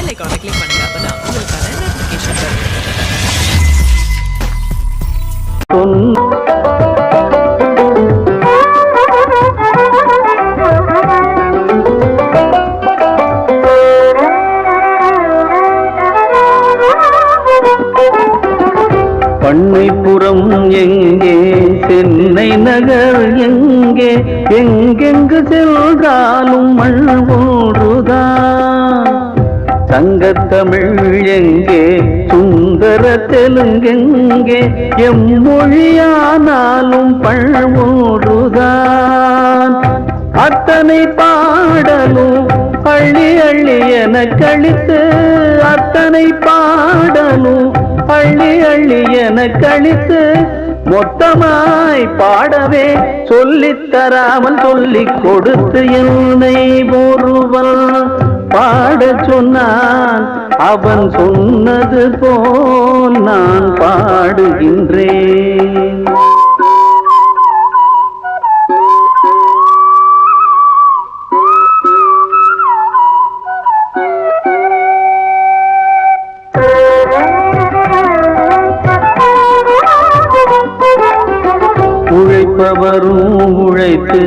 Bell ஐகானை click பண்ணுங்க. அப்பதான் உங்களுக்கான நோட்டிபிகேஷன் வரும். பண்ணைப்புறம் எங்கே, சென்னை நகர் எங்கே, எங்கெங்கு சென்றாலும் மண் ஒன்றுதான். சங்கத்தமிழ் எங்கே, சுந்தர தெலுங்கெங்கே, எம்மொழியானாலும் பழமொன்றுதான். அத்தனை பாடலும் அள்ளி அள்ளி என கழித்து, அத்தனை பாடலும் அள்ளி அள்ளி என கழித்து, மொத்தமாய் பாடவே சொல்லித் தராமல் சொல்லிக் கொடுத்து என்னை ஒருவன் பாடச் சொன்னான். அவன் சொன்னது போல் நான் பாடுகின்றேன். உழைப்பவரும் உழைத்து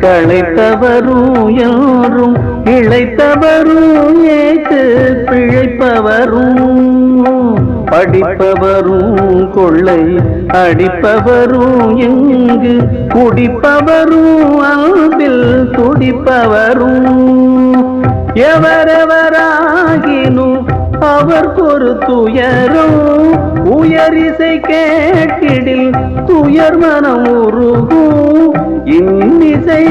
களைத்தவரும் யாரும், இழைத்தவரும் ஏற்று பிழைப்பவரும், படிப்பவரும் கொள்ளை அடிப்பவரும், எங்கு குடிப்பவரும் அன்பில் துடிப்பவரும், எவரெவராகினும் அவர்க்கொரு துயரும், உயரிசை கேட்டிடில் துயர் மனம் உருகும். இன்னிசை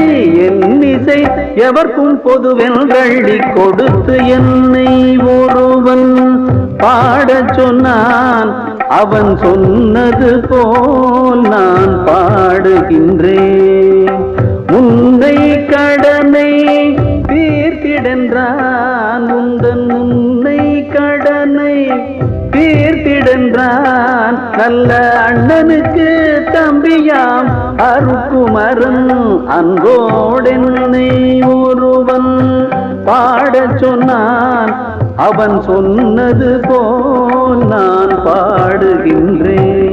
என்னிசை எவர்க்கும் பொதுவென்றள்ளி கொடுத்து என்னை ஒருவன் பாடச் சொன்னான். அவன் சொன்னது போல் நான் பாடுகின்றேன். உன்னை கடனை தீர்த்திடென்றான், உந்தன் உன்னை கடனை தீர்த்திடென்றான். நல்ல அண்ணனுக்கு தம்பியாம் அருக்குமரன், அன்போடென்னை ஒருவன் பாடச் சொன்னான். அவன் சொன்னது போல் நான் பாடுகின்றேன்.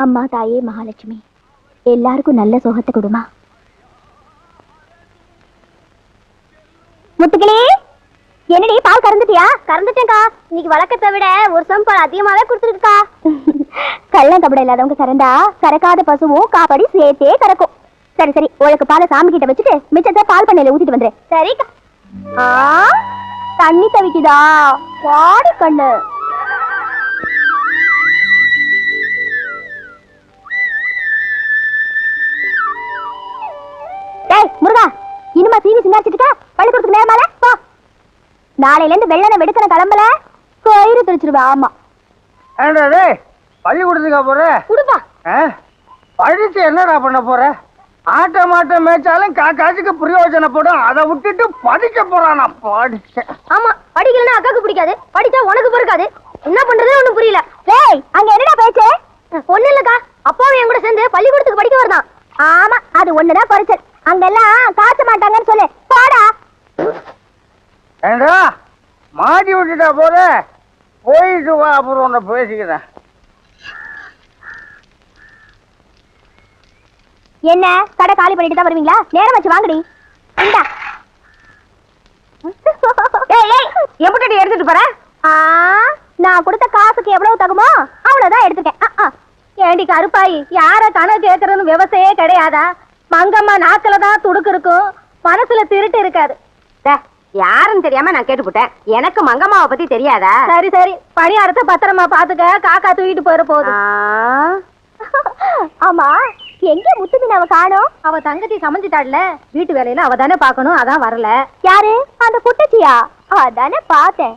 அம்மா தாயே மகாலட்சுமி, எல்லாருக்கும் நல்ல சோகத்தை கொடுமா. முத்துக்கிளி, என்னடி பால் கறந்துட்டியா? கறந்துட்டேன்க்கா. இன்னைக்கு வழக்கத்தை விட ஒரு சம்பால் அதிகமாவே கொடுத்துருக்கா. கள்ளம் கபட இல்லாதவங்க கறந்தா கறக்காத பசுவும் காப்படி சேர்த்தே கறக்கும். சரி சரி, உனக்கு பாலை சாமி கிட்ட வச்சுட்டு மிச்சத்தை பால் பண்ணையில ஊத்திட்டு வந்துரு. சரிக்கா. தண்ணி தவிக்குதா? பாடி கண்ணு. முருகா, இனிமா சீவி சிங்காரிச்சிட்டு பள்ளிக்கூடத்துக்கு நேரமால போ. நாளையில இருந்து வெள்ளனை வெடுக்கிற கிளம்பல கயிறு தெளிச்சிருவா. ஆமா, பள்ளிக்கூடத்துக்கா போற? குடுப்பா. படிச்சு என்னடா பண்ண போற? ஆட்ட மாட்ட மேய்ச்சாலும் காசுக்கு பிரயோஜனப்படும். அதை விட்டுட்டு படிக்க போறானா? படிச்ச. ஆமா, படிக்கலன்னா அக்காக்கு பிடிக்காது, படிச்சா உனக்கு பொறுக்காது. என்ன பண்றது ஒண்ணும் புரியல. டேய், அங்க என்னடா பேச்சு? ஒண்ணு இல்லக்கா, அப்பாவும் என் கூட சேர்ந்து பள்ளிக்கூடத்துக்கு படிக்க வரதான். ஆமா, அது ஒண்ணுதான் குறைச்சல். அங்கெல்லாம் காச மாட்டாங்கன்னு சொல்லு. போடா. ஏண்டா மாட்டி விட்டுட்டா போற? போயிட்டு வா, அப்புறம் உன்னை பேசிக்கிறேன். என்ன கடை காலி பண்ணிட்டு தான் வருவீங்களா? நேரம் வச்சு வாங்கடி. இந்தா. ஏய் ஏய், எம்புட்டடி எடுத்துட்டு போற? நான் கொடுத்த காசுக்கு எவ்வளவு தகுமோ அவ்வளவுதான் எடுத்துட்டேன். ஏண்டி கருப்பாயி, யார கணக்கு கேட்கறதுன்னு விவசாயே கிடையாதா? மங்கம்மா நாக்கில தான் துடுக்கு இருக்கும், மனசுல திருட்டு இருக்காது. யாருன்னு தெரியாம நான் கேட்டுப்பட்டேன். எனக்கு மங்கம்மாவை பத்தி தெரியாதா? சரி சரி, பணியாரத்தை பத்திரமா பாத்துக்க, காக்கா தூக்கிட்டு போயிட போகுது. ஆமா, எங்க முத்துமீனாவை காணோம்? அவ தங்கச்சி சமைஞ்சிட்டாள்ல, வீட்டு வேலையில அவ தானே பாக்கணும், அதான் வரல. யாரு? அந்த குட்டச்சியா? அதானே பார்த்தேன்.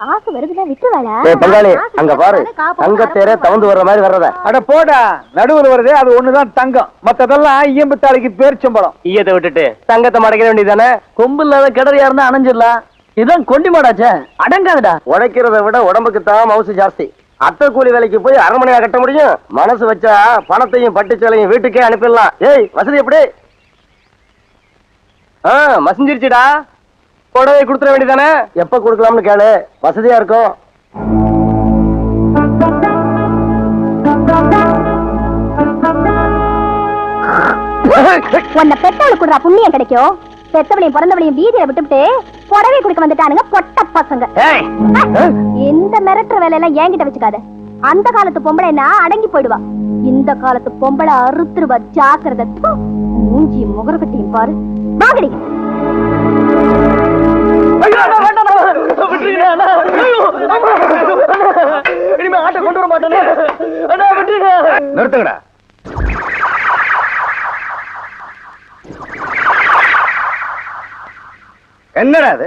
காசு வருதுல, விட்டு வேலை. பங்காளி அங்க பாரு, தங்கத்தேரே தவந்து வர்ற மாதிரி வர்றத. அட போடா, நடுவில் வருதே அது ஒண்ணுதான் தங்கம், மத்ததெல்லாம் ஈயம்பு தாளிக்கு பேரிச்சம்பழம். ஈயத்தை விட்டுட்டு தங்கத்தை மடக்கிற வேண்டியதானே. கொம்பு இல்லாத கிடறியா இருந்தா அணைஞ்சிடலாம். இதான் கொண்டி மாடாச்சே, அடங்காதுடா. உழைக்கிறத விட உடம்புக்கு தான் மவுசு ஜாஸ்தி. அத்தை கூலி வேலைக்கு போய் அரண்மனையா கட்ட முடியும்? மனசு வச்சா பணத்தையும் பட்டுச்சேலையும் வீட்டுக்கே அனுப்பிடலாம். ஏய் வசதி எப்படி? மசிஞ்சிருச்சுடா, புடவை கொடுத்துட வேண்டியதானே. எப்ப கொடுக்கலாம்னு கேளு, வசதியா இருக்கும். உன்னை பெத்தவளுக்கு கொடுறா புண்ணியம் கிடைக்கும். பெத்தவளையும் பிறந்தவளையும் வீதியை விட்டுவிட்டு புடவை கொடுக்க வந்துட்டானுங்க பொட்ட பசங்க. இந்த மிரட்டுற வேலையெல்லாம் என்கிட்ட வச்சுக்காத. அந்த காலத்து பொம்பளைன்னா அடங்கி போயிடுவா, இந்த காலத்து பொம்பளை அறுத்துருவா. ஜாக்கிரதை. மூஞ்சி முகரக்கட்டையும் பாரு. வாங்கடி. ஆட்டை கொண்டு வர மாட்டேன். நிறுத்துங்கடா. என்னடா அது?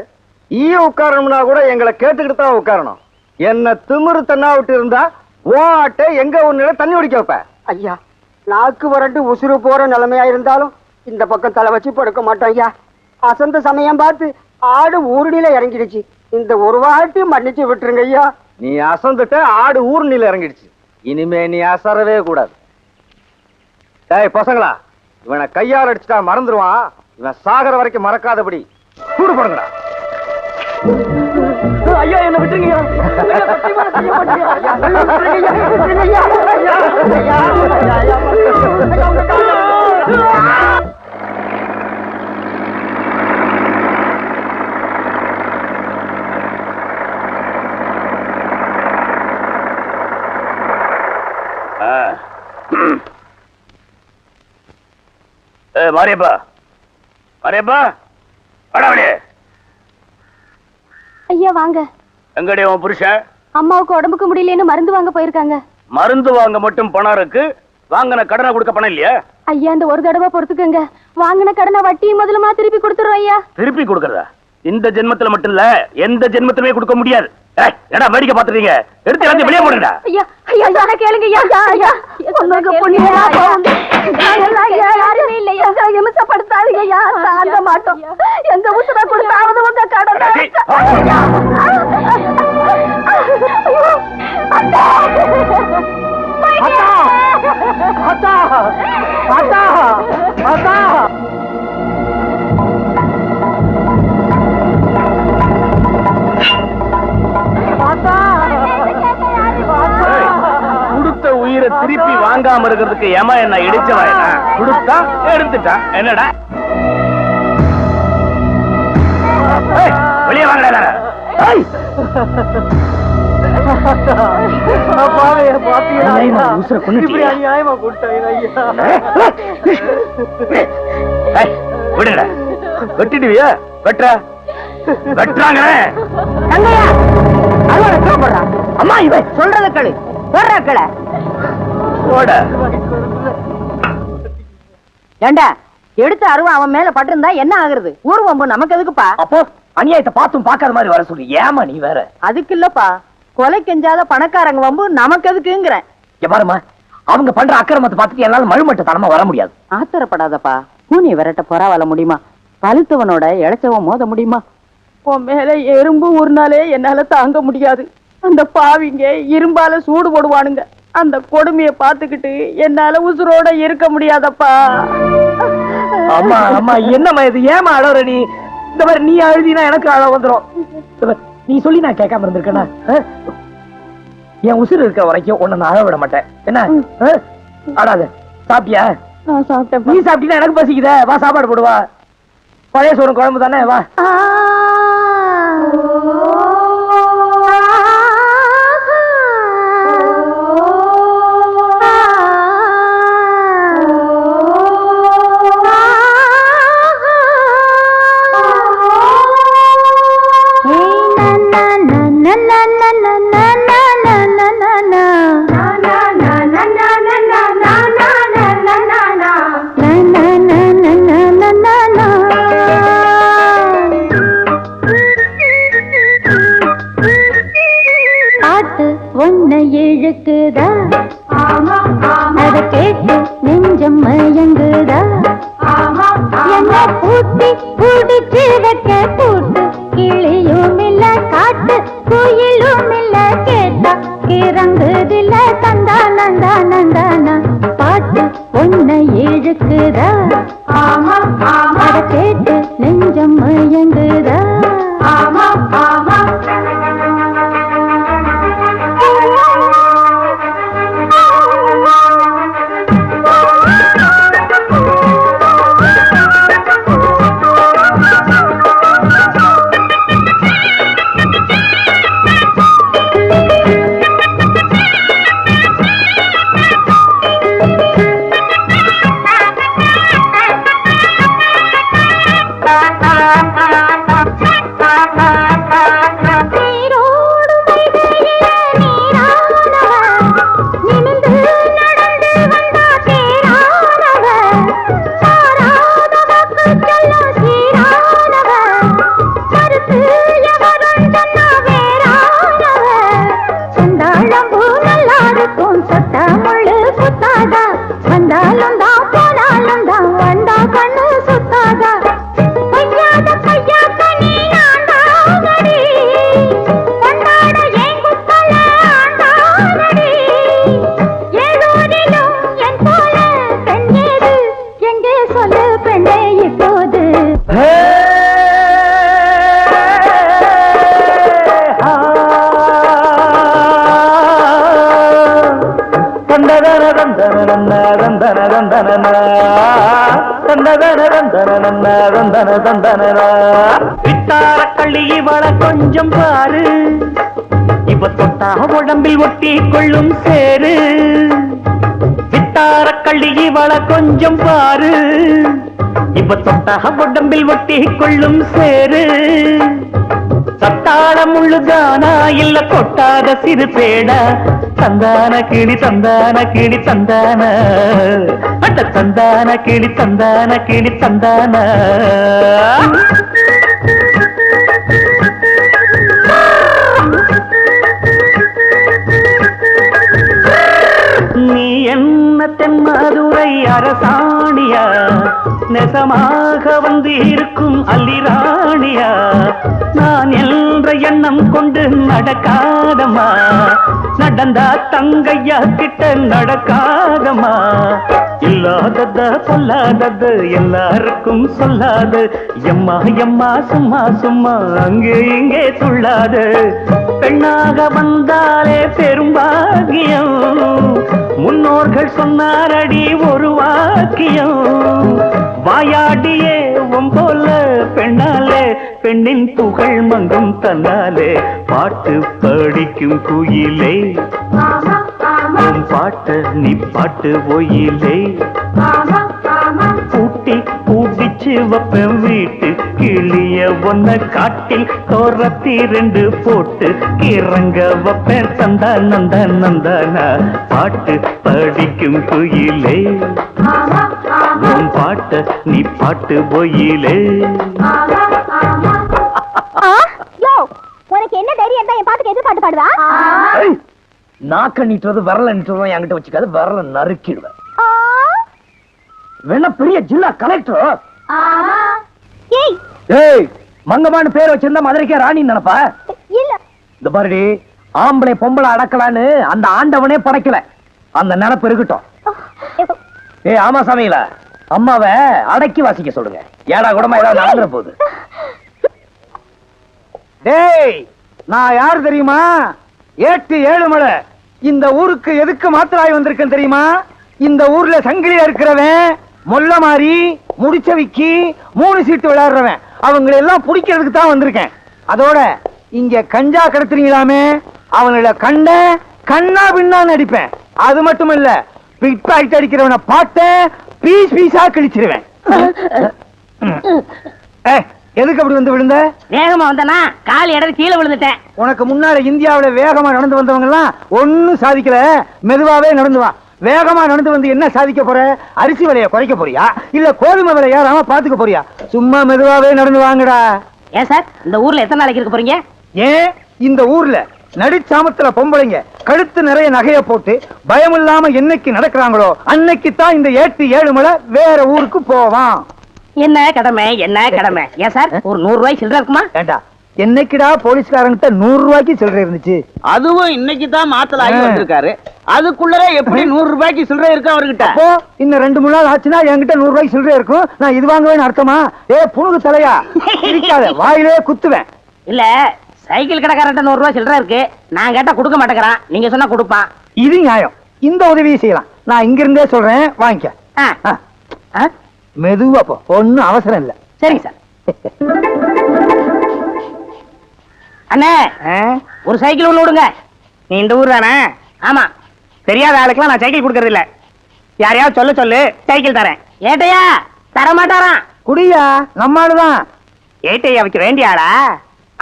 ஈய உட்காரணும்னா கூட எங்களை கேட்டுக்கிட்டு தான் உட்காரணும். என்ன திமிரு தண்ணா விட்டு இருந்தா ஓட்டை எங்க ஒண்ணு தண்ணி குடிக்க வைப்ப. ஐயா, நாக்கு வரட்டு உசுறு போற நிலைமையா இருந்தாலும் இந்த பக்கம் தலை வச்சு படுக்க மாட்டோம் ஐயா. அசந்த சமயம் பார்த்து ஆடு ஊருணில இறங்கிடுச்சு. இந்த ஒரு வாட்டி மன்னிச்சு விட்டுருங்க ஐயா. நீ அசந்துட்ட, ஆடு ஊருணில இறங்கிடுச்சு. இனிமே நீ அசரவே கூடாது. டேய் பசங்களா, இவனை கையால் அடிச்சுட்டா மறந்துடுவான். இவன் சாகர வரைக்கும் மறக்காதபடி சூடு போடுங்கடா. ஐயா என்ன விட்டுருங்க. மாரியப்பா, மாரியப்பா, அடவளே. ஐயா வாங்க. எங்கடே உன் புருஷன்? அம்மாவுக்கு உடம்புக்கு முடியலன்னு மருந்து வாங்க போயிருக்காங்க. மருந்து வாங்க மட்டும் பணம் இருக்கு, வாங்கின கடனை கொடுக்க பணம் இல்லையா? ஐயா இந்த ஒரு தடவை பொறுத்துக்கங்க, வாங்கின கடனை வட்டி முதலுமா திருப்பி கொடுத்துறோம் ஐயா. திருப்பி கொடுக்கறதா? இந்த ஜென்மத்துல மட்டும் இல்ல, எந்த ஜென்மத்திலுமே கொடுக்க முடியாது. ஏடா வேடிக்கை பாத்துறீங்க, எடுத்து எல்லாத்தையும் வெளியே போடுங்கடா. ஐயா ஐயா யார கேளுங்க ஐயா. ஐயா உங்களுக்கு புண்ணியமா போகுது. யாருமே இல்லையா, எமிசப்படுத்தாதீங்க ஐயா. தாங்க மாட்டோம். எங்க உசுர கொடுத்தாவது உங்க கடனை. கொடுத்த உயிரை திருப்பி வாங்காம இருக்கிறதுக்கு ஏமா என்ன இடிச்சவா? என்ன கொடுத்தா எடுத்துட்டா என்னடா? வெளியே வாங்கடா. விடுங்கடா. வெட்டிடுவியா? வெட்டுற வெட்டுறாங்க. அம்மா இவன் சொல்றத கேளு, போடுற கேள. ஏண்டா எடுத்த அருவா அவன் மேல பட்டிருந்தா என்ன ஆகுறது? ஊர் வம்பு நமக்கு எதுக்குப்பா? அப்போ அநியாயத்தை பார்த்தும் பார்க்காத மாதிரி வர சொல்லி ஏமா நீ வேற? அதுக்கு இல்லப்பா, கொலை கெஞ்சாத பணக்காரங்க வம்பு நமக்கு எதுக்குங்கிறேன். பாருமா, அவங்க பண்ற அக்கிரமத்தை பார்த்துட்டு என்னால மழுமட்ட தரமா வர முடியாது. ஆத்திரப்படாதப்பா, பூனி விரட்ட பரவாயில்ல முடியுமா? பழுத்தவனோட இழைச்சவன் மோத முடியுமா? உன் மேல எறும்பு ஒரு நாளே என்னால தாங்க முடியாது. அந்த பாவிங்க இரும்பால சூடு போடுவானுங்க. அந்த கொடுமைய பாத்துக்கிட்டு என்னால உசுரோட இருக்க முடியாதப்பா. அம்மா அம்மா என்னம்மா இது? ஏமா அழற நீ? இந்த மாதிரி நீ அழுதினா எனக்கு அழ வந்துடும். நீ சொல்லி நான் கேட்காம இருந்திருக்கேனா? என் உசுறு இருக்கிற வரைக்கும் உன்னை நான் அழ விட மாட்டேன். என்ன அடாத? சாப்பிட்டியா? நான் சாப்பிட்டேன். நீ சாப்பிட்டீங்கன்னா எனக்கு பசிக்குதே. வா சாப்பாடு போடுவா. பழைய சோறு குழம்பு தானே, வா. இழுக்குதா அத கேட்டு நெஞ்சம் மயங்குதா வித்தாரக்கள்ளி இவள கொஞ்சம் பாரு, இவ தொட்டா உடம்பில் ஒட்டி கொள்ளும் சேரு. வித்தாரக்கள்ளி இவள கொஞ்சம் பாரு, இவ தொட்டா உடம்பில் ஒட்டி கொள்ளும் சேரு. சத்தாள முள்ளுதானா இல்ல கொட்டாத சிறு பேடா, தந்தான கிளி தந்தான கிளி தந்தான அட்ட தந்தான கிளி தந்தான கிளி தந்தான. நீ என்ன தென்மதுரை அரசாணியா, நெசமாக வந்து இருக்கும் அல்லிராணியா, நான் என்ற எண்ணம் கொண்டு நடக்காதமா, நடந்தா தங்கையா கிட்ட நடக்காதமா. இல்லாதத சொல்லாதது எல்லாருக்கும் சொல்லாது, எம்மா எம்மா சும்மா சும்மா அங்கே இங்கே துள்ளாது. பெண்ணாக வந்தாலே பெரும்பாகியம், முன்னோர்கள் சொன்னாரடி ஒரு வாக்கியம். வாயாடியே போல பெண்ணாலே பெண்ணின் புகழ் மங்கும் தன்னாலே. பாட்டு படிக்கும் குயிலே உன் பாட்ட நீ பாட்டு ஒயிலே. பூட்டி பூட்டிச்சு வப்பேன் வீட்டு கிளிய ஒன்ன காட்டில் தோரத்தி 2 போட்டு கிறங்க வப்பேன் தந்தா நந்தா நந்தானா. பாட்டு படிக்கும் குயிலே உன் பாட்ட நீ பாட்டு ஒயிலே. உனக்கு என்ன தைரியம் தான் என் பாட்டுக்கு எது பாட்டு பாடுவா? நாக்க நீட்டுறது விரல நீட்டுறதும் என்கிட்ட வச்சுக்காது, விரல நறுக்கிடுவேன். வேணா பெரிய ஜில்லா கலெக்டர். ஏய், மங்கமான பேர் வச்சிருந்தா மதுரைக்கே ராணி நினைப்பா? இல்ல. இந்த பாருடி, ஆம்பளை பொம்பளை அடக்கலான்னு அந்த ஆண்டவனே படைக்கல, அந்த நினைப்பு இருக்கட்டும். ஏய் ஆமா சாமிங்களா, அம்மாவை அடக்கி வாசிக்க சொல்லுங்க. ஏடா கூடமா ஏதாவது நடந்துற போகுது. டேய், நான் யாரு தெரியுமா? 8 7 மலை இந்த ஊருக்கு எதுக்கு மாத்திராய் வந்திருக்கேன் தெரியுமா? இந்த ஊர்ல சங்கிலியா இருக்கிறவன், மொல்ல மாறி முடிச்சவிக்கி 3 சீட்டு விளையாடுறவன், அவங்களை எல்லாம் பிடிக்கிறதுக்கு தான் வந்திருக்கேன். அதோட இங்க கஞ்சா கடத்துறீங்களாமே, அவங்கள கண்ட கண்ணா பின்னான்னு அடிப்பேன். அது மட்டும் இல்ல, பிட் பாக்கெட் அடிக்கிறவனை பார்த்த பீஸ் பீஸா கிழிச்சிருவேன். எதுக்கு அப்படி வந்து விழுந்த? வேகமா வந்தனா கால் இடறி கீழே விழுந்துட்டேன். உனக்கு முன்னால இந்தியாவில வேகமா நடந்து வந்தவங்க எல்லாம் ஒன்னும் சாதிக்கல, மெதுவாவே நடந்து வா. வேகமா நடந்து வந்து என்ன சாதிக்க போற? அரிசி விலையை குறைக்க போறியா இல்ல கோதுமை விலை ஏறாம பாத்துக்க போறியா? சும்மா மெதுவாவே நடந்து வாங்கடா. ஏன் சார், இந்த ஊர்ல எத்தனை நாளைக்கு இருக்க போறீங்க? ஏன் இந்த ஊர்ல நடுச்சாமத்துல பொம்பளைங்க கழுத்து நிறைய நகைய போட்டு பயம் இல்லாம என்னைக்கு நடக்கிறாங்களோ அன்னைக்கு தான் இந்த 8 7 மலை வேற ஊருக்கு போவான். என்ன கடமை என்ன கடமை? ஏன் சார், ஒரு 100 ரூபாய் சில்லற இருக்குமா? ஏண்டா, என்னைக்குடா போலீஸ்காரங்கிட்ட 100 ரூபாய்க்கு சில்லறை இருந்துச்சு? அதுவும் இன்னைக்கு தான் மாத்தலாகி வந்திருக்காரு. அதுக்குள்ளே எப்படி 100 ரூபாய்க்கு சில்லறை இருக்கு அவர்கிட்ட? அப்போ இன்னும் 2-3 நாள் ஆச்சுன்னா என்கிட்ட 100 ரூபாய்க்கு சில்லறை இருக்கும். நான் இது வாங்குவேன்னு அர்த்தமா? புணுகு தலையா, இருக்காத வாயிலே குத்துவேன். இல்ல சைக்கிள் கடைக்காரன் 100 ரூபாய் சில்லறை இருக்கு, நான் கேட்டா கொடுக்க மாட்டேங்கிறான், நீங்க சொன்னா கொடுப்பான். இது நியாயம். இந்த உதவியை செய்யலாம். நான் இங்க இருந்தே சொல்றேன், வாங்கிக்க. மெதுவா போ, ஒன்னும் அவசரம் இல்ல. சரிங்க சார். அண்ணே ஒரு சைக்கிள் ஒண்ணு விடுங்க. நீ இந்த ஊர் தானே? ஆமா. தெரியாத ஆளுக்கெல்லாம் நான் சைக்கிள் கொடுக்கறது இல்ல. யாரையாவது சொல்லு சைக்கிள் தரேன். ஏட்டையா தர மாட்டாராம். குடியா, நம்மாடுதான். ஏட்டையா வைக்க வேண்டிய ஆளா?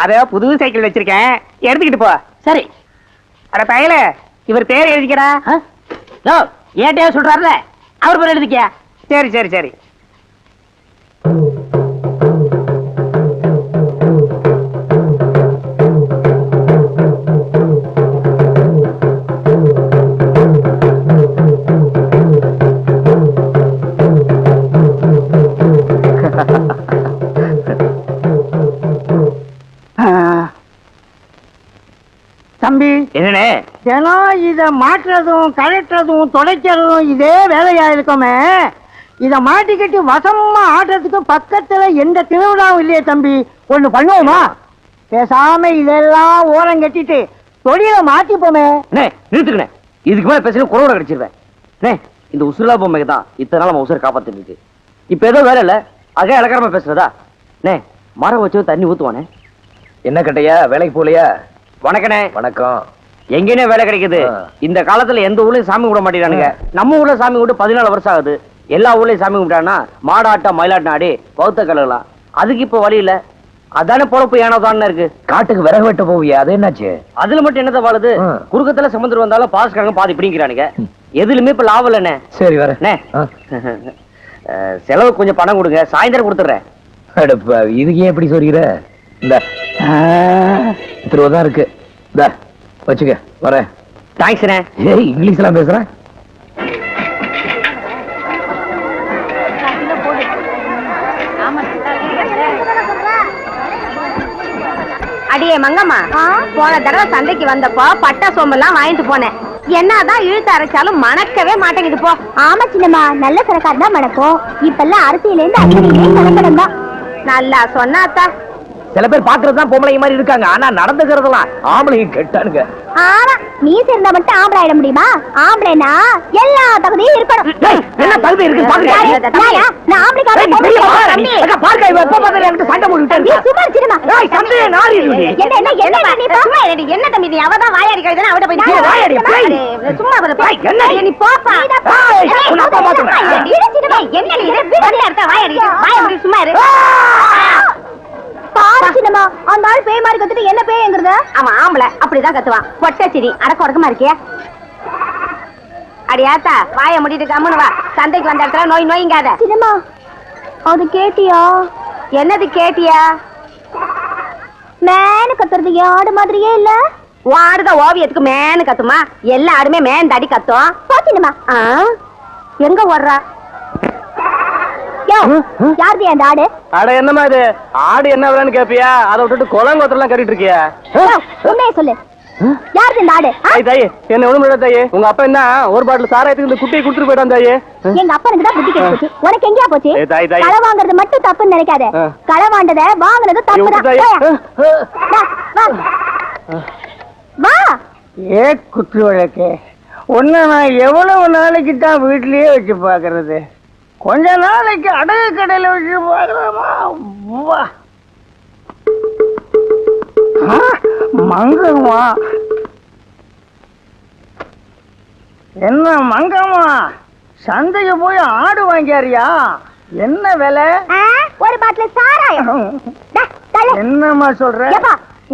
அத புது சைக்கிள் வச்சிருக்கேன், எடுத்துக்கிட்டு போ. சரி. அட பயல, இவர் பேர் எழுதிக்கடா. ஏட்டையா சொல்றாருல, அவர் பேர் எழுதிக்கியா. சரி சரி சரி. தம்பி, என்னண்ணே? தினம் இத மாற்றுறதும் கழட்டுறதும் துடைக்கிறதும் இதே வேலையா இருக்குமே. இத மாட்டிக்கிட்டு வசமா ஆடுறதுக்கு பக்கத்துல எந்த திருவிழாவும் இல்லையே தம்பி. ஒண்ணு பண்ணுவோமா? பேசாம இதெல்லாம் ஓரம் கட்டிட்டு தொழில மாத்திப்போமே. நிறுத்துக்கணே, இதுக்கு மேல பேசுறது குறவோட கிடைச்சிருவேன். இந்த உசுரலா பொம்மைக்கு தான் இத்தனை நாள் நம்ம உசுரை காப்பாத்திட்டு இருக்கு. இப்ப ஏதோ வேலை இல்ல, அதே இலக்காரமா பேசுறதா? மரம் வச்சு தண்ணி ஊத்துவானே. என்ன கட்டையா, வேலைக்கு போலையா? வணக்கண்ணே. வணக்கம். எங்கேனே வேலை கிடைக்குது? இந்த காலத்துல எந்த ஊர்லயும் சாமி கும்பிட மாட்டேங்கிறானுங்க. நம்ம ஊர்ல சாமி கும்பிட்டு 14 வருஷம் ஆகுது. எல்லா ஊர்லயும் சாமி கும்பிட்டானா மாடாட்டா மயிலாட்டம் ஆடி பௌத்த கலகலாம். அதுக்கு இப்ப வழி இல்ல. அதானே பொழப்பு ஏனோதானே இருக்கு. காட்டுக்கு விறகு வெட்ட போவியா? அது என்னாச்சு? அதுல மட்டும் என்னதான் வாழுது? குறுக்கத்துல சமுத்திரம் வந்தாலும் பாஸ்காரங்க பாதி பிடிக்கிறானுங்க. எதுலுமே இப்ப லாபம் இல்லண்ணே. சரி வரேன். செலவு கொஞ்சம் பணம் கொடுங்க, சாயந்தரம் கொடுத்துறேன். இதுக்கு ஏன் எப்படி சொல்லிக்கிற? இந்த 20 ரூபா தான் இருக்கு, வச்சுக்க. வரேன். தேங்க்ஸ்ண்ணே. இங்கிலீஷ் எல்லாம் பேசுறேன். அடியே மங்கம்மா, போன தடவை சந்தைக்கு வந்தப்போ பட்டா சோம்பெல்லாம் வாங்கிட்டு போனேன். என்னதான் இழுத்து அரைச்சாலும் மணக்கவே மாட்டேங்குது போ. ஆமா சின்னம்மா, நல்ல சரக்கார் தான் மணக்கும். இப்பெல்லாம் அரிசியில இருந்து அரிசியிலே கலக்கடம் தான். நல்லா சொன்னாத்தா. சில பேர் பாக்குறதுதான் பொம்பளைங்க மாதிரி இருக்காங்க, ஆனா நடந்துக்கிறதெல்லாம் ஆம்பளைங்க கெட்டானுங்க. ஆமா, நீ சேர்ந்தா மட்டும் ஆம்பளை ஆயிட முடியுமா? ஆம்பளைனா எல்லா தகுதியும் இருக்கணும். என்ன தகுதி இருக்கு பாருங்க. நான் ஆம்பளைக்காக பாருங்க, இவ எப்ப பார்த்தாலும் என்கிட்ட சண்டை போட்டுட்டே சும்மா சின்னம்மா. சண்டையே நாரி என்ன என்ன என்ன நீ சும்மா ரெடி என்ன தம்பி நீ அவதான் வாயாடி கழுதன அவட போய் வாயாடி போய் சும்மா வர என்ன நீ போப்பா. உன்ன அப்பா பாத்துறேன். என்ன நீ விடல அர்த்த வாயாடி வாயாடி சும்மா இரு. பாரு சின்னம்மா, அந்த ஆள் பேய் மாதிரி கத்துட்டு என்ன பேய்ங்கிறது? அவன் ஆம்பளை அப்படிதான் கத்துவான். பொட்டச்சிரி அடக்க உடக்கமா இருக்கிய. அடியாத்தா வாய முடிட்டு கம்முனு வா. சந்தைக்கு வந்த இடத்துல நோய் நோய்ங்காத. சின்னம்மா, அது கேட்டியா? என்னது கேட்டியா? மேனு கத்துறது ஆடு மாதிரியே இல்ல. ஆடுதான் ஓவியத்துக்கு மேனு கத்துமா? எல்லா ஆடுமே மேன் தடி கத்தும். போச்சுமா எங்க ஓடுறா? யாருது அந்த ஆடு? அட என்னமா இது ஆடு என்ன வேலைன்னு கேப்பியா? அதை விட்டுட்டு குளங்கோத்தெல்லாம் கட்டிட்டு இருக்கியா? உண்மையை சொல்லு, யாருது இந்த ஆடு? தாயே என்ன ஒண்ணும் தாயே, உங்க அப்பா என்ன ஒரு பாட்டில் சாராயத்துக்கு இந்த குட்டியை கொடுத்துட்டு போயிட்டான் தாயே. எங்க அப்பனுக்கு தான் புத்தி கேட்டு போச்சு, உனக்கு எங்கயா போச்சு? களை வாங்குறது மட்டும் தப்புன்னு நினைக்காத, களை வாண்டத வாங்குறது தப்புதான். வா. ஏ குற்று வழக்கு, உன்னை நான் எவ்வளவு நாளைக்கு தான் வீட்லயே வச்சு பாக்குறது? கொஞ்ச நாளைக்கு அடகு கடையில வச்சு பாக்கலாமா? மங்கம்மா, என்ன மங்கம்மா, சந்தைக்கு போய் ஆடு வாங்கியாரியா? என்ன விலை? ஒரு பாட்டில் சாராயம். என்னம்மா சொல்ற?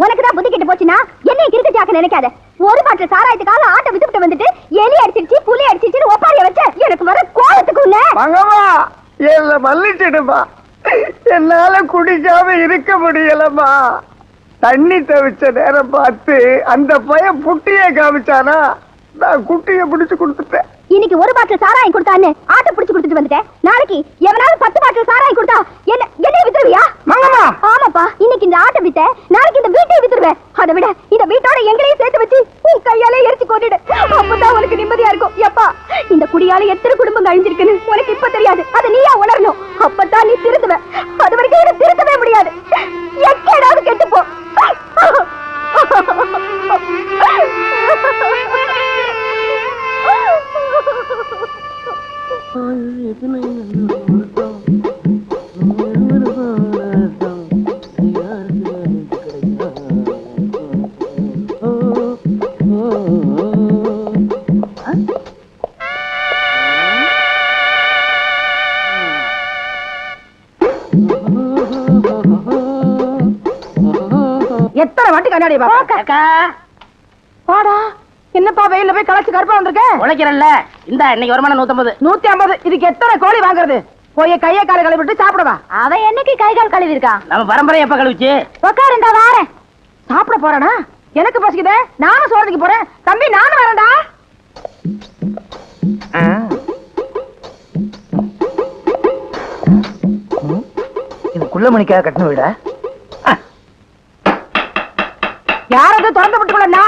உனக்குதான் புத்தி கெட்டு போச்சுன்னா என்ன கிறுக்கு சாக்க நினைக்காத. ஒரு பாட்டில் சாராயத்துக்காக ஆட்டை வித்துட்டு வந்துட்டு எலி அடிச்சிருச்சு புலி அடிச்சிருச்சு ஒப்பாரிய வச்ச எனக்கு வர கோலத்துக்கு உள்ள மங்கம்மா என்ன மல்லிச்சிடுமா. என்னால குடிக்காம இருக்க முடியலம்மா. தண்ணி தவிச்ச நேரம் பார்த்து அந்த பையன் புட்டியை காமிச்சானா, நான் குட்டியை பிடிச்சு கொடுத்துட்டேன். இன்னைக்கு ஒரு பாட்டில் சாராயம் கொடுத்தான்னு ஆட்டை பிடிச்சு கொடுத்துட்டு வந்துட்டேன். நாளைக்கு எவனாவது 10 பாட்டில் சாராயம் கொடுத்தா என்ன என்ன வித்துருவியா? மங்கம்மா. ஆமாப்பா, அப்பா இன்னைக்கு இந்த ஆட்டை வித்த நாளைக்கு இந்த வீட்டை வித்துருவேன். அதை விட இந்த வீட்டோட எங்களையும் சேர்த்து வச்சு உன் கையாலே எரிச்சு கொண்டுடு. அப்பதான் உனக்கு நிம்மதியா இருக்கும். எப்பா இந்த குடியால எத்தனை குடும்பம் அழிஞ்சிருக்குன்னு உனக்கு இப்ப தெரியாது. அதை நீயா உணரணும். அப்பதான் நீ திருந்துவ. அது வரைக்கும் இதை திருத்தவே முடியாது. எக்கேடாவது கெட்டுப்போ. எத்தனை வாட்டி கண்ணாடி பாடா என்னப்பா வெயில போய் களைச்சு கருப்பா வந்திருக்க. உழைக்கிறல்ல இந்த இன்னைக்கு வருமானம் 150. 150. இதுக்கு எத்தனை கோழி வாங்குறது? போய் கையை காலை கழுவிட்டு சாப்பிடுவா. அவன் என்னைக்கு கை கால் கழுவி இருக்கான்? நம்ம பரம்பரை எப்ப கழுவிச்சு? உட்காருண்டா வாரேன். சாப்பிட போறானா? எனக்கு பசிக்குதே, நானும் சோறதுக்கு போறேன். தம்பி நானும் வரேன்டா. இது குள்ளமணிக்காக கட்டின வீடா? யாராவது திறந்து விட்டுக்கலன்னா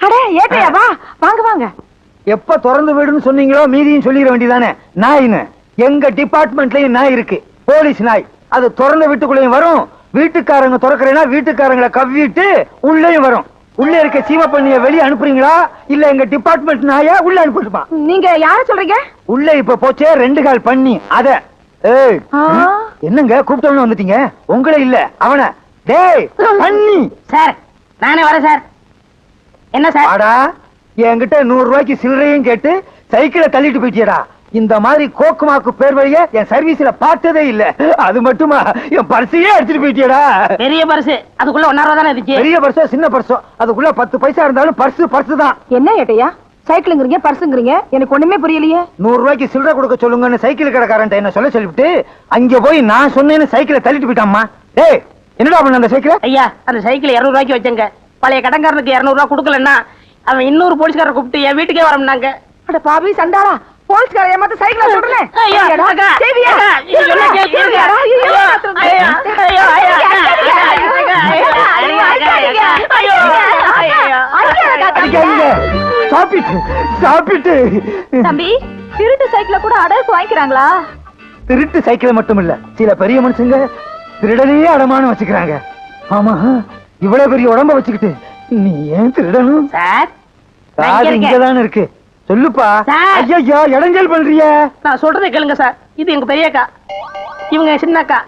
அடே ஏட்டையா வா வாங்க வாங்க. எப்ப திறந்து வீடுன்னு சொன்னீங்களோ மீதியும் சொல்லிட வேண்டியதானே. நாயின்னு எங்க டிபார்ட்மெண்ட்லயும் நாய் இருக்கு, போலீஸ் நாய். அது திறந்த வீட்டுக்குள்ளேயும் வரும். வீட்டுக்காரங்க திறக்கிறேன்னா வீட்டுக்காரங்களை கவ்விட்டு உள்ளேயும் வரும். உள்ள இருக்க சீவப்பண்ணிய வெளியே அனுப்புறீங்களா இல்ல எங்க டிபார்ட்மெண்ட் நாயா உள்ள அனுப்பிட்டுமா? நீங்க யார சொல்றீங்க? உள்ள இப்ப போச்சே 2 கால் பண்ணி அத. ஏய் என்னங்க கூப்பிட்டவன வந்துட்டீங்க? உங்களே இல்ல அவன. டேய் பண்ணி சார் நானே வரேன் சார். என்ன சார்? ஆடா என்கிட்ட 100 ரூபாய்க்கு சில்லறையும் கேட்டு சைக்கிளை தள்ளிட்டு போயிட்டியடா. இந்த மாதிரி கோக்குமாக்கு பேர் வழிய என் சர்வீஸ்ல பார்த்ததே இல்ல. அது மட்டுமா என் பர்சையே எடுத்துட்டு போயிட்டியடா. பெரிய பர்ஸ் அதுக்குள்ள 1 ரூபா தானே இருந்துச்சு. பெரிய பர்ஸோ சின்ன பர்ஸோ அதுக்குள்ள 10 பைசா இருந்தாலும் பர்ஸ் தான். என்ன ஏட்டையா சைக்கிளுங்கிறீங்க பர்சுங்கிறீங்க? எனக்கு ஒண்ணுமே புரியலையே. 100 ரூபாய்க்கு சில்லறை கொடுக்க சொல்லுங்கன்னு சைக்கிள் கடைக்காரன் என்ன சொல்லிவிட்டு அங்க போய் நான் சொன்னேன்னு சைக்கிளை தள்ளிட்டு போயிட்டாம்மா. டேய் என்னடா பண்ண அந்த சைக்கிளை? ஐயா அந்த சைக்கிள் 200 ரூபாய்க்கு வச்சங்க. பழைய கடன்காரனுக்கு 200 ரூபாய் கொடுக்கலன்னா அவன் இன்னொரு போலீஸ்காரரை கூப்பிட்டு என் வீட்டுக்கே வரம்னாங்க. அட பாவி சண்டாளா, போலீஸ்கார ஏமாத்த சைக்கிள சொல்றேன். ஐயா அக்கா சேவியா இது சொன்னா கேக்குறீங்க? ஐயா ஐயா அடிக்காதீங்க. சாப்பிட்டு தம்பி திருட்டு சைக்கிள கூட அடகு வாங்கிக்கிறாங்களா? திருட்டு சைக்கிள் மட்டும் இல்ல, சில பெரிய மனுஷங்க திருடனையே அடமானம் வச்சுக்கிறாங்க. ஆமா இவ்வளவு பெரிய உடம்ப வச்சுக்கிட்டு நீ ஏன் திருடணும்? சார் காது இங்கதானே இருக்கு, சொல்லுப்பா. சார். ஐயா இடைஞ்சல் பண்றிய. நான் சொல்றதை கேளுங்க சார். இது எங்க பெரியக்கா, இவங்க சின்ன அக்கா.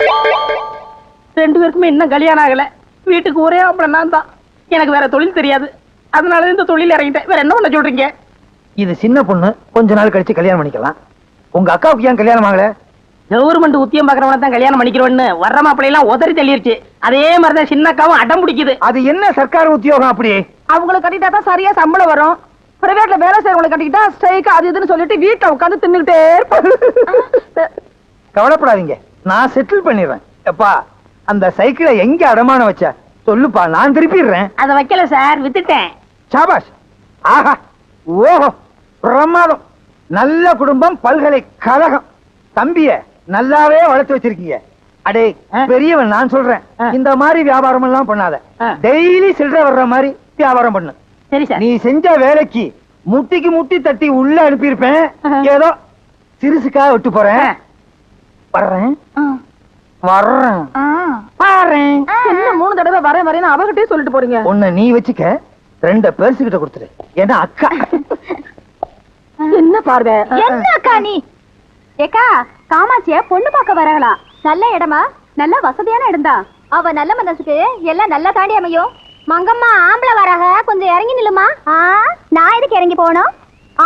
2 பேருக்குமே இன்னும் கல்யாணம் ஆகல. வீட்டுக்கு ஒரே ஆம்பளை நான் தான். எனக்கு வேற தொழில் தெரியாது. அதனால இந்த தொழில் இறங்கிட்டேன். வேற என்ன பண்ண சொல்றீங்க? இது சின்ன பொண்ணு, கொஞ்ச நாள் கழிச்சு கல்யாணம் பண்ணிக்கலாம். உங்க அக்காவுக்கு ஏன் கல்யாணம் ஆகல? கவர்மெண்ட் உத்தியம் பாக்குறவன தான் கல்யாணம் பண்ணிக்கிறோன்னு வர்ற மாப்பிள்ளையெல்லாம் உதறி தள்ளிருச்சு. அதே மாதிரிதான் சின்ன அக்காவும் அடம் பிடிக்குது. அது என்ன சர்க்கார் உத்தியோகம் அப்படி? அவங்களுக்கு கட்டிட்டா தான் சரியா சம்பளம் வரும். பிரைவேட்ல வேலை செய்யறவங்களை கட்டிக்கிட்டா ஸ்ட்ரைக் அது இதுன்னு சொல்லிட்டு வீட்டுல உட்காந்து தின்னுகிட்டே இருப்பாங்க. கவலைப்படாதீங்க, நான் செட்டில் பண்ணிடுறேன். எப்பா அந்த சைக்கிளை எங்க அடமானம் வச்ச சொல்லுப்பா, நான் திருப்பிடுறேன். அதை வைக்கல சார், வித்துட்டேன். சாபாஷ். ஆஹா ஓஹோ பிரமாதம். நல்ல குடும்பம், பல்கலைக்கழகம். தம்பிய நல்லாவே வளர்த்து வச்சிருக்கீங்க. அடே பெரியவன் நான் சொல்றேன், இந்த மாதிரி வியாபாரம் எல்லாம் பண்ணாத. டெய்லி சில்லறை வர்ற மாதிரி வியாபாரம் பண்ணு. சரி சார். நீ செஞ்ச வேலைக்கு முட்டிக்கு முட்டி தட்டி உள்ள அனுப்பியிருப்பேன். ஏதோ சிறுசுக்காக விட்டு போறேன். வர்றேன் வர்றேன் பாறேன். என்ன 3 தடவை வரேன் வரேன்னு அவகிட்டே சொல்லிட்டு போறீங்க? உன்னை நீ வச்சுக்க, 2 பேர்ஸ் கிட்ட கொடுத்துரு. ஏன்னா அக்கா. என்ன பார்வை? என்ன அக்கா நீ? ஏக்கா காமாட்சிய பொண்ணு பார்க்க வரலாம். நல்ல இடமா? நல்ல வசதியான இடம்தா. அவ நல்ல மனசுக்கு எல்லாம் நல்லா தாண்டி அமையும். மங்கம்மா ஆம்பளை வராக, கொஞ்சம் இறங்கி நில்லுமா. நான் எதுக்கு இறங்கி போகணும்?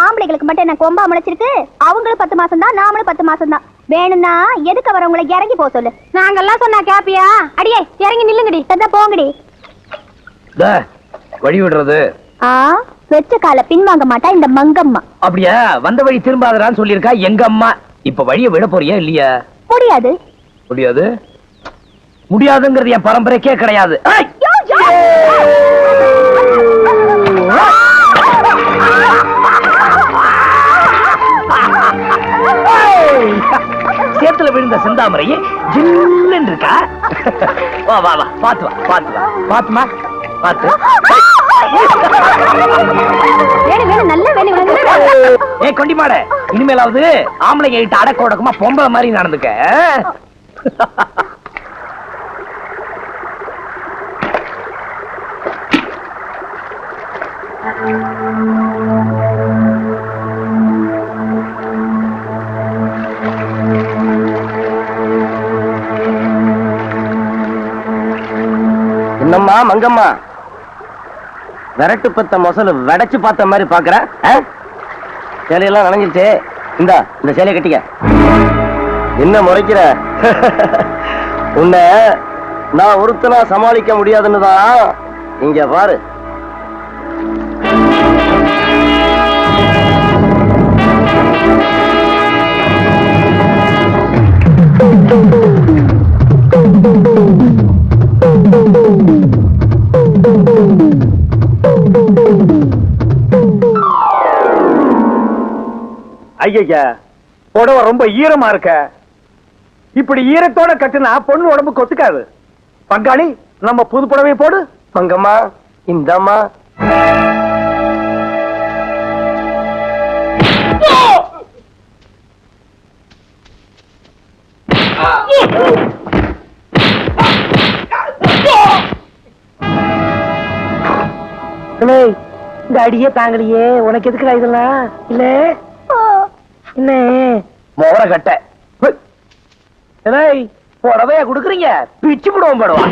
ஆம்பளைகளுக்கு மட்டும் என்ன கொம்பா முளைச்சிருக்கு? அவங்களுக்கு 10 மாசம் தான், நாமளும் 10 மாசம் தான். வேணும்னா எதுக்கு வரவங்களை இறங்கி போக சொல்லு. நாங்கெல்லாம் சொன்னா கேப்பியா? அடியே இறங்கி நில்லுங்கடி, தந்தா போங்கடி. வழி விடுறது வெச்ச கால பின்வாங்க மாட்டா இந்த மங்கம்மா. அப்படியா? வந்த வழி திரும்பாதரான்னு சொல்லியிருக்கா எங்க அம்மா. இப்ப வழியை விட போறியா இல்லையா? முடியாது. முடியாது முடியாதுங்கிறது என் பரம்பரைக்கே கிடையாது. சேத்துல விழுந்து குளிர்ந்த செந்தாமரையே ஜில்லுன்னு இருக்கா? வா வா வா, பாத்து வா, பாத்து வா, பாத்துமா, பாத்து. ஏ கொண்டிமாட, இனிமேலாவது ஆம்பளைங்க கிட்ட அடக்க உடக்கமா பொம்பளை மாதிரி நடந்துக்க. என்னம்மா மங்கம்மா, விரட்டு பத்த மொசல் வெடைச்சு பார்த்த மாதிரி பாக்குற? சேலையெல்லாம் நனைஞ்சிருச்சு, இந்த சேலையை கட்டிக்க. என்ன முறைக்கிற? உன்னை நான் ஒருத்தனா சமாளிக்க முடியாதுன்னு தான் இங்க பாரு. ஐயா, புடவை ரொம்ப ஈரமா இருக்க. இப்படி ஈரத்தோட கட்டுனா பொண்ணு உடம்பு கொத்துக்காது. பங்காளி, நம்ம புது புடவை போடு. மங்கம்மா, இந்தம்மா. இந்த அடியே தாங்கலையே, உனக்கு எதுக்குடா இதெல்லாம்? இல்ல என்ன மோர கட்ட புடவையா குடுக்குறீங்க? பிச்சு போடுவோம் படுவா.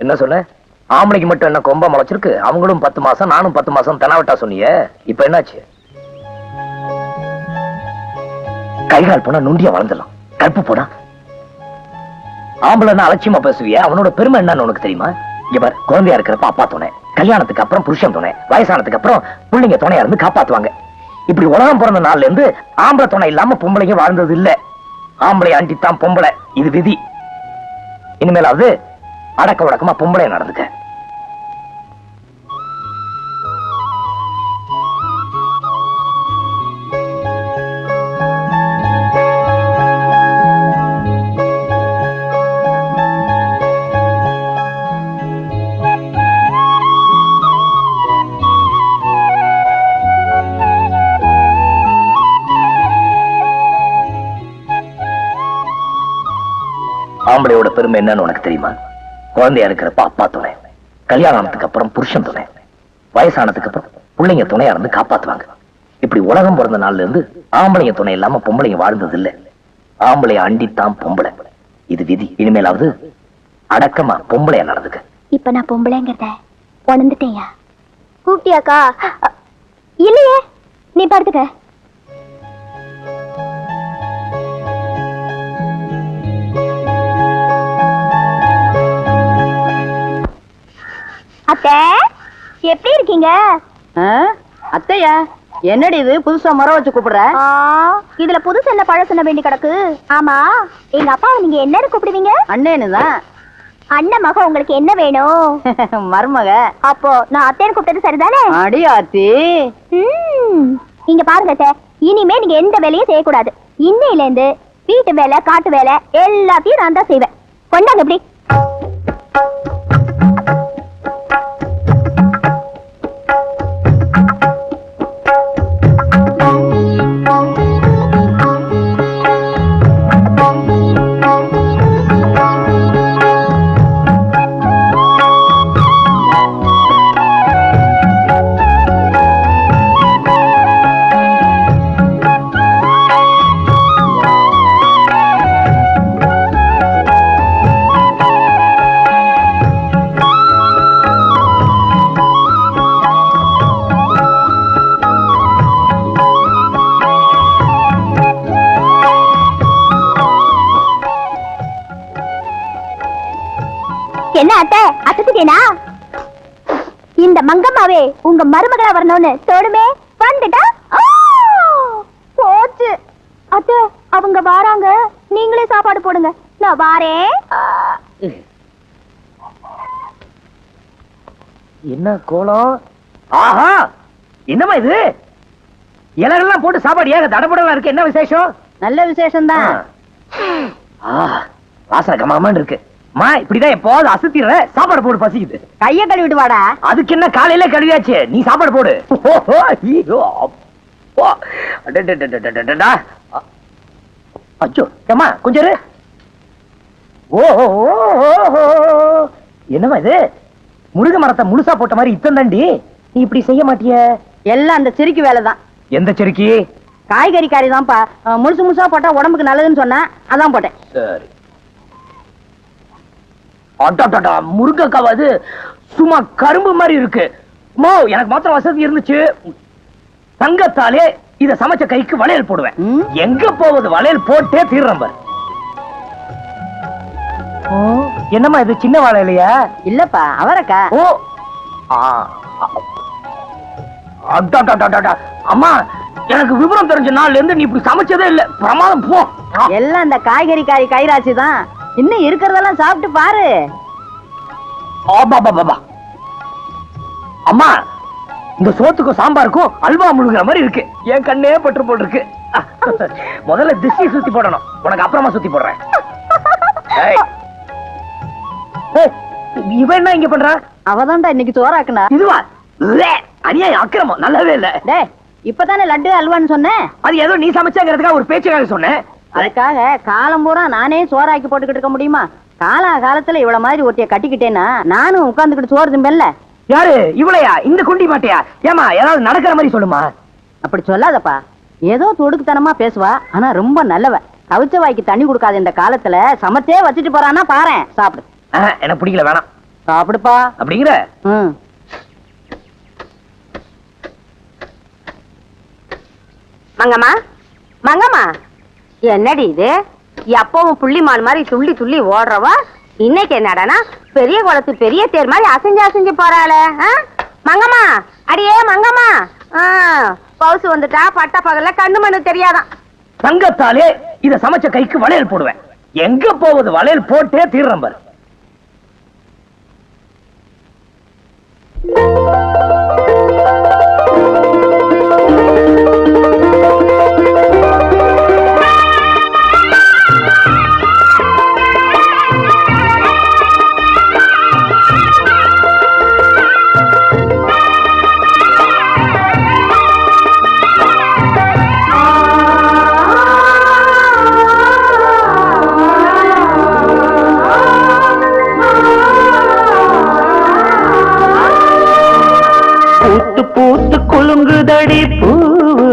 என்ன சொன்ன? ஆம்பளைக்கு மட்டும் என்ன கொம்ப முளைச்சிருக்கு? அவங்களும் 10 மாசம், நானும் 10 மாசம் தெனாவட்டா சொன்னியே. இப்ப என்னாச்சு? கைகால் போனா நுண்டியா வளர்ந்துடலாம், கற்பு போனா. ஆம்பளைன்னா அலட்சியமா பேசுவிய, அவனோட பெருமை என்னன்னு உனக்கு தெரியுமா? இங்க பாரு, குழந்தையா இருக்கிறப்ப அப்பா துணை, கல்யாணத்துக்கு அப்புறம் புருஷன் துணை, வயசானதுக்கு அப்புறம் பிள்ளைங்க துணையா இருந்து காப்பாத்துவாங்க. இப்படி உலகம் பிறந்த நாள்ல இருந்து ஆம்பளை துணை இல்லாம பொம்பளைங்க வாழ்ந்தது இல்ல. ஆம்பளை ஆண்டித்தான் பொம்பளை, இது விதி. இனிமேலாவது அடக்க உடக்கமா பொம்பளை நடந்துக்க. ஆம்பளையோட பெருமை என்னன்னு உனக்கு தெரியுமா? குழந்தையா இருக்கிறப்ப அப்பா துணை, கல்யாணத்துக்கு அப்புறம் புருஷன் துணை, வயசானதுக்கு அப்புறம் பிள்ளைங்க துணையா இருந்து காப்பாத்துவாங்க. இப்படி உலகம் பிறந்த நாள்ல இருந்து ஆம்பளைங்க துணை இல்லாம பொம்பளைங்க வாழ்ந்தது இல்ல. ஆம்பளைய அண்டித்தான் பொம்பளை, இது விதி. இனிமேலாவது அடக்கமா பொம்பளையா நடந்துக்க. இப்ப நான் பொம்பளைங்கிறத உணர்ந்துட்டேயா? கூப்பிட்டியாக்கா? இல்லையே, நீ படுத்துக்க. அத்தை எப்படி இருக்கீங்க? அத்தையா, என்னடி இது புதுசா முறை வச்சு கூப்பிடுற? இதுல புதுசு என்ன பழசு என்ன வேண்டி கிடக்கு? ஆமா, எங்க அப்பாவை நீங்க என்ன கூப்பிடுவீங்க? அண்ணேனுதான். அண்ணன் மக உங்களுக்கு என்ன வேணும்? மருமக. அப்போ நான் அத்தைன்னு கூப்பிட்டது சரிதானே? அடி ஆத்தி. நீங்க பாருங்க அத்தை, இனிமே நீங்க எந்த வேலையும் செய்யக்கூடாது. இன்னையில இருந்து வீட்டு வேலை காட்டு வேலை எல்லாத்தையும் நான் தான் செய்வேன். கொண்டாங்க எப்படி? என்ன அத்தை, அசத்திட்டேனா? இந்த மங்கம்மாவே உங்க மருமகளா வரணும்னு தோடுமே வந்துட்டா போச்சு. அத்தை அவங்க வாராங்க, நீங்களே சாப்பாடு போடுங்க, நான் வாரேன். என்ன கோலம்? ஆஹா, என்னமா இது? இலைகள்லாம் போட்டு சாப்பாடு ஏக தடபடலாம் இருக்கு. என்ன விசேஷம்? நல்ல விசேஷம் தான். வாசனை கமாமன்னு இருக்கு. மா, இப்படிதான் எப்போது அசத்திடுற. சாப்பாடு போடு, பசிக்குது. கைய கழுவிட்டு வாடா. அதுக்கு என்ன, காலையில கழுவியாச்சு, நீ சாப்பாடு போடு. அச்சோ, ஏமா கொஞ்சம் இரு. என்னமா இது? முருக மரத்தை முழுசா போட்ட மாதிரி இத்தந்தாண்டி நீ இப்படி செய்ய மாட்டிய? எல்லாம் அந்த சிரிக்கு வேலைதான். எந்த செருக்கி? காய்கறி காரி தான்ப்பா. முழுசு முழுசா போட்டா உடம்புக்கு நல்லதுன்னு சொன்னா அதான் போட்டேன். சரி. முருங்கக்காவது சும்மா கரும்பு மாதிரி இருக்கு. எனக்கு மாத்திரம் வசதி இருந்துச்சு, தங்கத்தாலே இத சமைச்ச கைக்கு வளையல் போடுவேன். எங்க போவது, வளையல் போட்டே தீர்றம்ப. என்னம்மா இது, சின்ன வளையலையா? இல்லப்பா, அவரக்கா. ஓ, அம்மா, எனக்கு விவரம் தெரிஞ்ச நாள்ல இருந்து நீ இப்படி சமைச்சதே இல்ல. பிரமாதம் போ. எல்லாம் அந்த காய்கறி காரி கைராசி தான். இன்னும் இருக்கிறதெல்லாம் சாப்பிட்டு பாரு. அம்மா, இந்த சோத்துக்கும் சாம்பாருக்கும் அல்வா முழுகிற மாதிரி இருக்கு. என் கண்ணே பற்று போட்டிருக்கு. முதல்ல திசை சுத்தி போடணும், உனக்கு அப்புறமா சுத்தி போடுறேன். இவன் என்ன இங்க பண்றா? அவதான்டா இன்னைக்கு சோறாக்குனா. இதுவா? அநியாயம், அக்கிரமம், நல்லாவே இல்ல. டேய், இப்பதானே லட்டு அல்வான்னு சொன்னேன். அது ஏதோ நீ சமைச்சாங்கிறதுக்காக ஒரு பேச்சுக்காக சொன்னேன். அதுக்காக காலம் பூரா நானே சோறாக்கி போட்டுக்கிட்டு இருக்க முடியுமா? காலத்துல இவ்வளவு மாதிரி ஒருத்தைய கட்டிக்கிட்டேன்னா நானும் உட்கார்ந்துக்கிட்டு சோறு திம்பல்ல. யாரு இவளையா? இந்த குண்டி மாட்டியா? ஏமா, ஏதாவது நடக்கிற மாதிரி சொல்லுமா. அப்படி சொல்லாதப்பா. ஏதோ தொடுக்குத்தனமா பேசுவா, ஆனா ரொம்ப நல்லவ. கவிச்ச வாய்க்கு தண்ணி கொடுக்காத இந்த காலத்துல சமைச்சே வச்சுட்டு போறான்னா பாறேன். சாப்பிடு. எனக்கு பிடிக்கல, வேணாம். சாப்பிடுப்பா. அப்படிங்கிற? மங்கம்மா, மங்கம்மா, என்னடி இது? எப்பவும் புள்ளிமான் மாதிரி துள்ளி துள்ளி ஓடுறவா இன்னைக்கு என்னடானா பெரிய குளத்து பெரிய தேர் மாதிரி அசைஞ்சு போறாள. மங்கம்மா, அடியே மங்கம்மா, பவுசு வந்துட்டா பட்ட பகல்ல கண்ணு மண்ணு தெரியாதான். தங்கத்தாலே இத சமைச்ச கைக்கு வளையல் போடுவேன். எங்க போவது, வளையல் போட்டே தீர்றம்ப. குலுங்குதடி பூவு,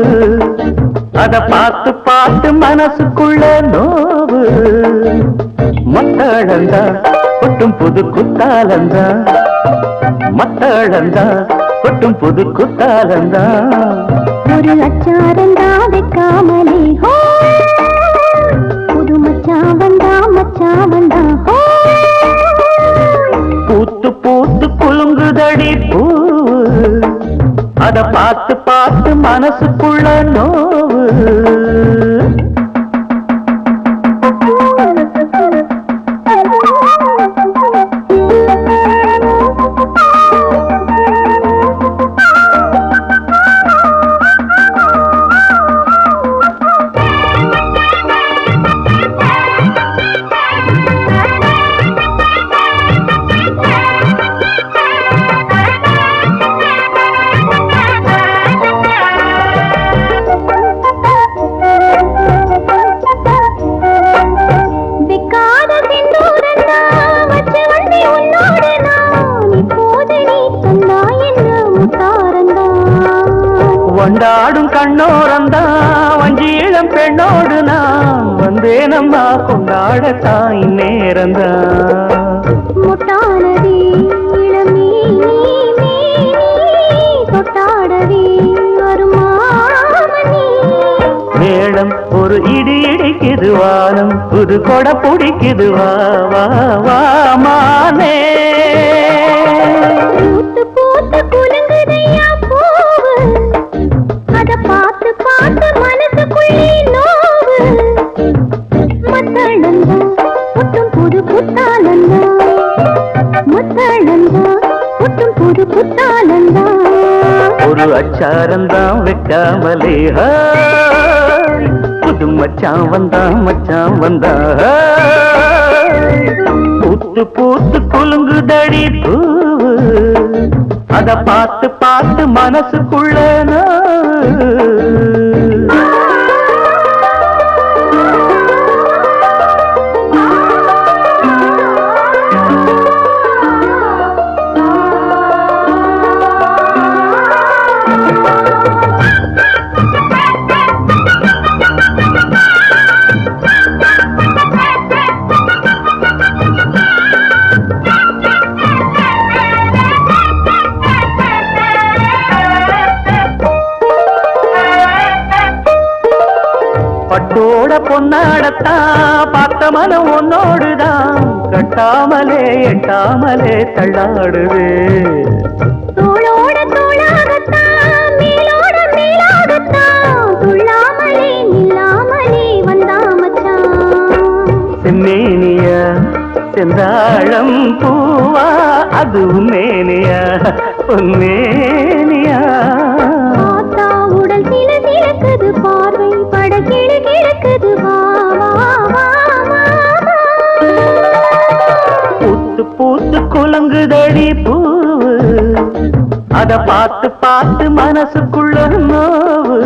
அத பார்த்து பார்த்து மனசுக்குள்ள நோவு. மத்தளந்தா கொட்டும் புது குத்தாலந்தா, மத்தளந்தா கொட்டும் புது குத்தாலந்தா. ஒரு அச்சாரந்தா வைக்காமலே ஹோ, புது மச்சாவந்தா மச்சாவந்தா ஹோ. பூத்து பூத்து குலுங்குதடி அத பார்த்து பார்த்து மனசுக்குள்ள நோவு. கொண்டாடும் கண்ணோரந்தா வஞ்சி இளம் பெண்ணோடு நான் வந்தேனம்மா கொண்டாடத்தான் இந்நேரந்தா. முட்டானதே இளமே தொட்டாடவே வருமாமணி. மேளம் ஒரு இடி இடிக்குது வானம் புது கொடை பிடிக்குது வா வா வா மானே. பூத்து பூத்து குலுங்குதையா பூவு, அத பார்த்து பார்த்து மனசுக்குள்ளே நோவு. மத்தளந்தா புட்டும் புது புத்தானந்தா, மத்தளந்தா புட்டும் புது புத்தானந்தா. ஒரு அச்சாரந்தான் வைக்காமலே புது மச்சான் வந்தா பூத்து பூத்து குலுங்குதடி பூவு, அத பார்த்து பார்த்து மனசுக்குள்ள பட்டோட பொன்னாடத்தான் பார்த்த மனம் உன்னோடுதான் கட்டாமலே எட்டாமலே தள்ளாடுது. தோளோட தோளாகத்தான் மேலோட மேலாகத்தான் துள்ளாமலே நில்லாமலே வந்தா மச்சான். செம்மேனியா செந்தாழம் பூவா அது உன்னேனியா உன்னேனியா. பார்த்தா உடல் சில சிலக்குது பார்வை பட கிழு கிழக்குது வா வா வா வா. பூத்து பூத்து குலுங்குதடி பூவு, அத பார்த்து பார்த்து மனசுக்குள்ள நோவு.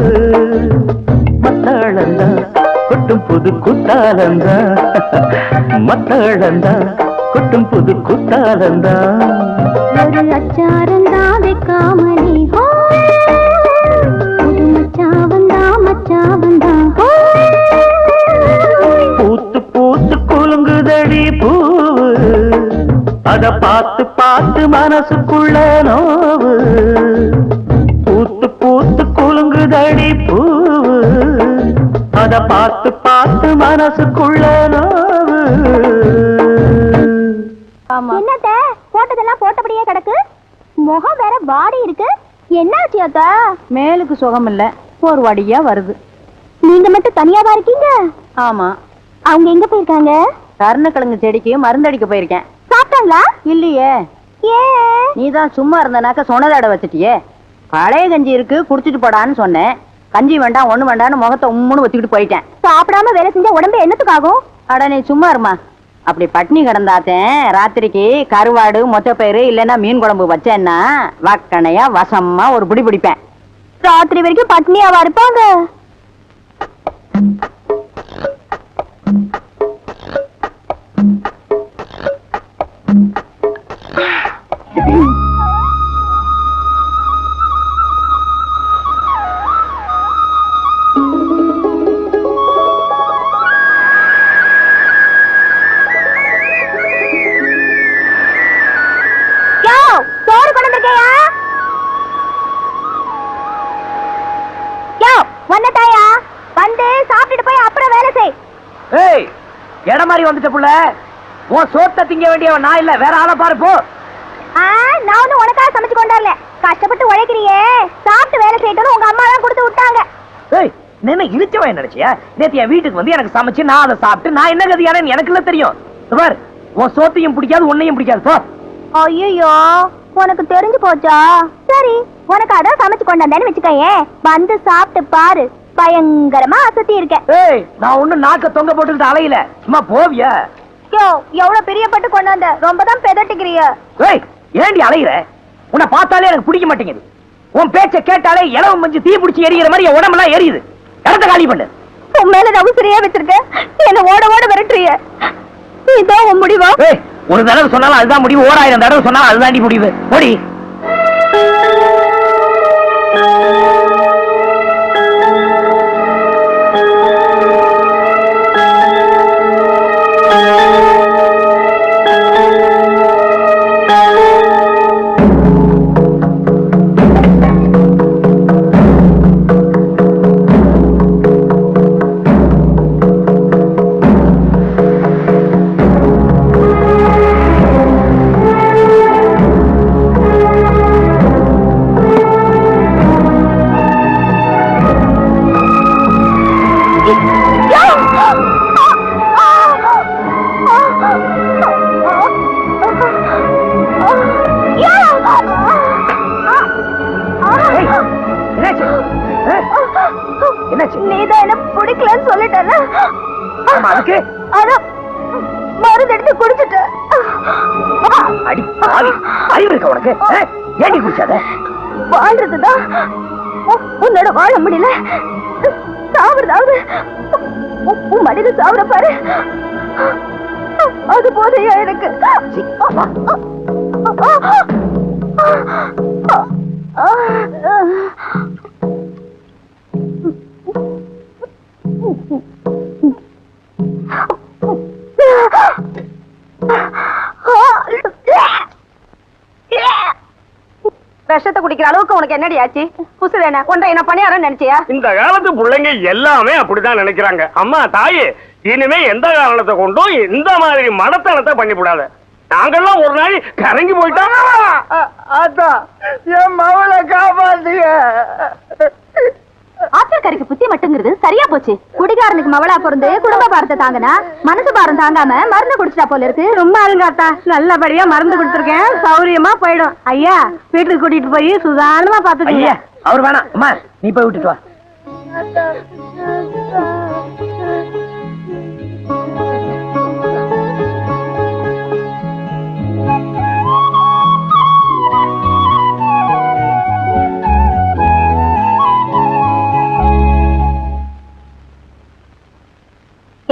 மத்தளந்தா கொட்டும் புது குத்தாலந்தா, மத்தளந்தா கொட்டும் புது குத்தாலந்தா. ஒரு அச்சாரந்தா வைக்காமலே ஹோ, புது மச்சா வந்தா ஹோ. பூத்து பூத்து குலுங்குதடி பூவு, அத பார்த்து பார்த்து மனசுக்குள்ள நோவு. பூத்து பூத்து குலுங்குதடி பூவு, அத பார்த்து பார்த்து மனசுக்குள்ள நோவு. என்னத்த போட்டதெல்லாம் போட்டபடியே கிடக்கு, முகம் வேற வாடி இருக்கு. என்னாச்சு அக்கா? மேலுக்கு சுகம் இல்ல, ஒரு வடியா வருது. நீங்க மட்டும் தனியாவா இருக்கீங்க? ஆமா. அவங்க எங்க போயிருக்காங்க? கருணக்கிழங்கு செடிக்கு மருந்தடிக்க போயிருக்கேன். சாப்பிட்டாங்களா? இல்லையே. ஏன்? நீதான் சும்மா இருந்தனாக்க சொன்னதாட வச்சிட்டியே. பழைய கஞ்சி இருக்கு குடிச்சிட்டு போடான்னு சொன்னேன். கஞ்சி வேண்டாம் ஒண்ணு வேண்டான்னு முகத்தை உம்முன்னு ஒத்திக்கிட்டு போயிட்டேன். சாப்பிடாம வேலை செஞ்சா உடம்பு என்னத்துக்காகும்? அட நீ சும்மா இருமா. அப்படி பட்னி கிடந்தாத்தேன் ராத்திரிக்கு கருவாடு மொச்சப்பயிறு இல்லைன்னா மீன் குழம்பு வச்சேன்னா வக்கணையா வசமா ஒரு பிடி பிடிப்பேன். ராத்திரி வரைக்கும் பட்னியாவா இருப்பாங்க? சோறு கொண்டு வந்திருக்கையா? வந்ததாயா? வந்து சாப்பிட்டுட்டு போய் அப்புறம் வேலை செய். ஏய் இடம் மாதிரி வந்துட்ட புள்ள. உன் சோத்த திங்க வேண்டியவன் நான் இல்ல, வேற ஆளை பாரு போ. நான் ஒன்னும் உனக்காக சமைச்சு கொண்டாடல. கஷ்டப்பட்டு உழைக்கிறியே, சாப்பிட்டு வேலை செய்யட்டும் உங்க அம்மா தான் கொடுத்து விட்டாங்க. ஏய் என்ன இழிச்சவன் நினைச்சியா? நேத்து என் வீட்டுக்கு வந்து எனக்கு சமைச்சு நான் அதை சாப்பிட்டு நான் என்ன கதியான எனக்கு இல்ல தெரியும். பார், உன் சோத்தையும் பிடிக்காது உன்னையும் பிடிக்காது. போ. ஐயோ, உனக்கு தெரிஞ்சு போச்சா? சரி, உனக்கு அதான் சமைச்சு கொண்டாந்தேன்னு வச்சுக்கயே, வந்து சாப்பிட்டு பாரு, பயங்கரமா அசத்தி இருக்கேன். ஏய், நான் ஒண்ணு நாக்க தொங்க போட்டுக்கிட்டு அலையில, சும்மா போவியா? யோ, எவ்வளவு பிரியப்பட்டு கொண்டாந்த, ரொம்ப தான் பெதட்டிக்கிறிய. ஏய், ஏண்டி அலையிற? உன்னை பார்த்தாலே எனக்கு பிடிக்க மாட்டேங்குது. உன் பேச்ச கேட்டாலே இளவு மஞ்சு தீ பிடிச்சி எரியிற மாதிரி என் உடம்பெல்லாம் எரியுது. இடத்த காலி பண்ணு. உன் மேல நவுசரியா வச்சிருக்க, என்ன ஓட ஓட விரட்டுறிய. இதான் உன் முடிவா? ஏய், ஒரு தடவை சொன்னாலும் அதுதான் முடிவு, 1000 தடவை சொன்னாலும் அதுதான் முடிவு. ஓடி. நீதான் என்ன பிடிக்கலன்னு சொல்லிட்டல, மருந்து எடுத்து குடிச்சிட்ட. அடி பாவி, அறிவு இருக்க உனக்கு? ஏண்டி குடிச்சாத? வாழ்றதுதான் உன்னோட வாழ முடியல, சாவறதாவது உன் மனித சாவற பாரு, அது போதையா எனக்கு. விஷத்தை குடிக்கிற அளவுக்கு உனக்கு என்னடி ஆச்சு? புசுதேன ஒன்றை என்ன பணியாரம் நினைச்சியா? இந்த காலத்து பிள்ளைங்க எல்லாமே அப்படிதான் நினைக்கிறாங்க. அம்மா தாயே, இனிமே எந்த காரணத்தை கொண்டும் இந்த மாதிரி மடத்தனத்தை பண்ணிவிடாத. நாங்கெல்லாம் ஒரு நாள் கரங்கி போயிட்டோம். அதான் என் மவளை காப்பாத்துங்க. ஆத்திரக்காரிக்கு புத்தி மட்டுங்கிறது சரியா போச்சு. குடிகாரனுக்கு மவளா பிறந்து குடும்ப பாரத்தை தாங்கனா மனசு பாரம் தாங்காம மருந்து குடிச்சிட்டா போல இருக்கு. ரொம்ப அருங்காத்தா, நல்லபடியா மருந்து கொடுத்துருக்கேன், சௌரியமா போயிடும். ஐயா, வீட்டுக்கு கூட்டிட்டு போய் சுதாரணமா பாத்துக்கீங்க. அவர் வேணாம், அம்மா நீ போய் விட்டுட்டு வா.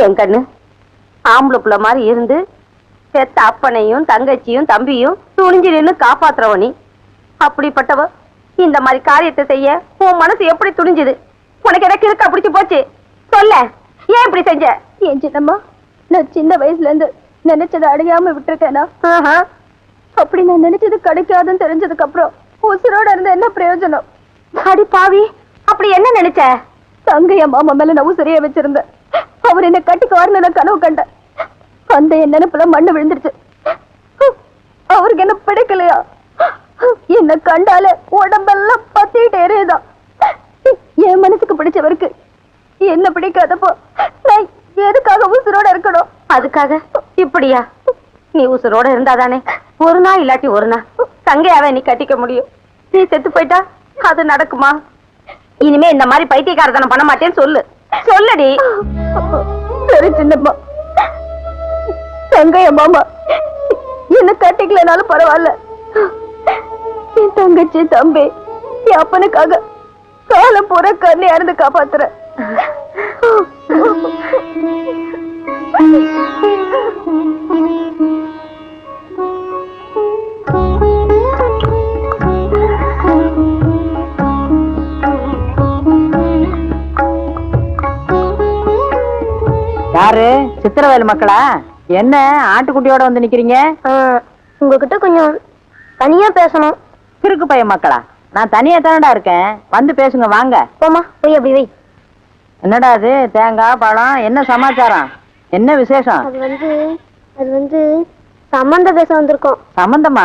என் கண்ணு, ஆம்பளை புள்ள மாதிரி இருந்து பெத்த அப்பனையும் தங்கச்சியும் தம்பியும் துணிஞ்சு நின்னு காப்பாத்துறவ நீ. அப்படிப்பட்டவ இந்த மாதிரி காரியத்தை செய்ய உன் மனசு எப்படி துணிஞ்சுது? உனக்கு எனக்கு இருக்கா பிடிச்சு போச்சு? சொல்ல, ஏன் இப்படி செஞ்ச? ஏன் சின்னம்மா, நான் சின்ன வயசுல இருந்து நினைச்சதை அடையாம விட்டுருக்கேனா? அப்படி நான் நினைச்சது கிடைக்காதுன்னு தெரிஞ்சதுக்கு அப்புறம் உசுரோட இருந்து என்ன பிரயோஜனம்? அடி பாவி, அப்படி என்ன நினைச்ச? தங்கைய மாமா மேல நான் உசுரைய வச்சிருந்தேன். அவர் என்ன கட்டிக்குவாருன்னு நான் கனவு கண்டேன். அந்த என் நினைப்புல மண்ணு விழுந்துருச்சு. அவருக்கு என்ன பிடிக்கலையா? என்ன கண்டால உடம்பெல்லாம் பத்திட்டு எரியுதான். என் மனசுக்கு பிடிச்சவருக்கு என்ன பிடிக்காதப்போ நான் எதுக்காக உசுரோட இருக்கணும்? அதுக்காக இப்படியா? நீ உசுரோட இருந்தாதானே ஒரு நாள் இல்லாட்டி ஒரு நாள் தங்கையாவே நீ கட்டிக்க முடியும். நீ செத்து போயிட்டா அது நடக்குமா? இனிமே இந்த மாதிரி பைத்தியக்காரத்தனம் பண்ண மாட்டேன்னு சொல்லு. சொல்லடி. சரி சின்னம்மா, தங்கைய மாமா என்ன கட்டிக்கலனாலும் பரவாயில்ல, என் தங்கச்சி தம்பி என் அப்பனுக்காக காலம் பூரா கண்ணையா இருந்து காப்பாத்துறேன். யாரு? சித்திரவேல் மக்களா? என்ன ஆட்டுக்குட்டியோட வந்து நிக்கிறீங்க? உங்ககிட்ட கொஞ்சம் தனியா பேசணும். கிறுக்கு பையன் மக்களா? நான் தனியா தானடா இருக்கேன், வந்து பேசுங்க வாங்க. போமா, போய் அப்படி வை. என்னடா அது? தேங்காய் பழம், என்ன சமாச்சாரம்? என்ன விசேஷம்? அது வந்து சம்பந்தம் பேச வந்திருக்கோம். சம்பந்தமா?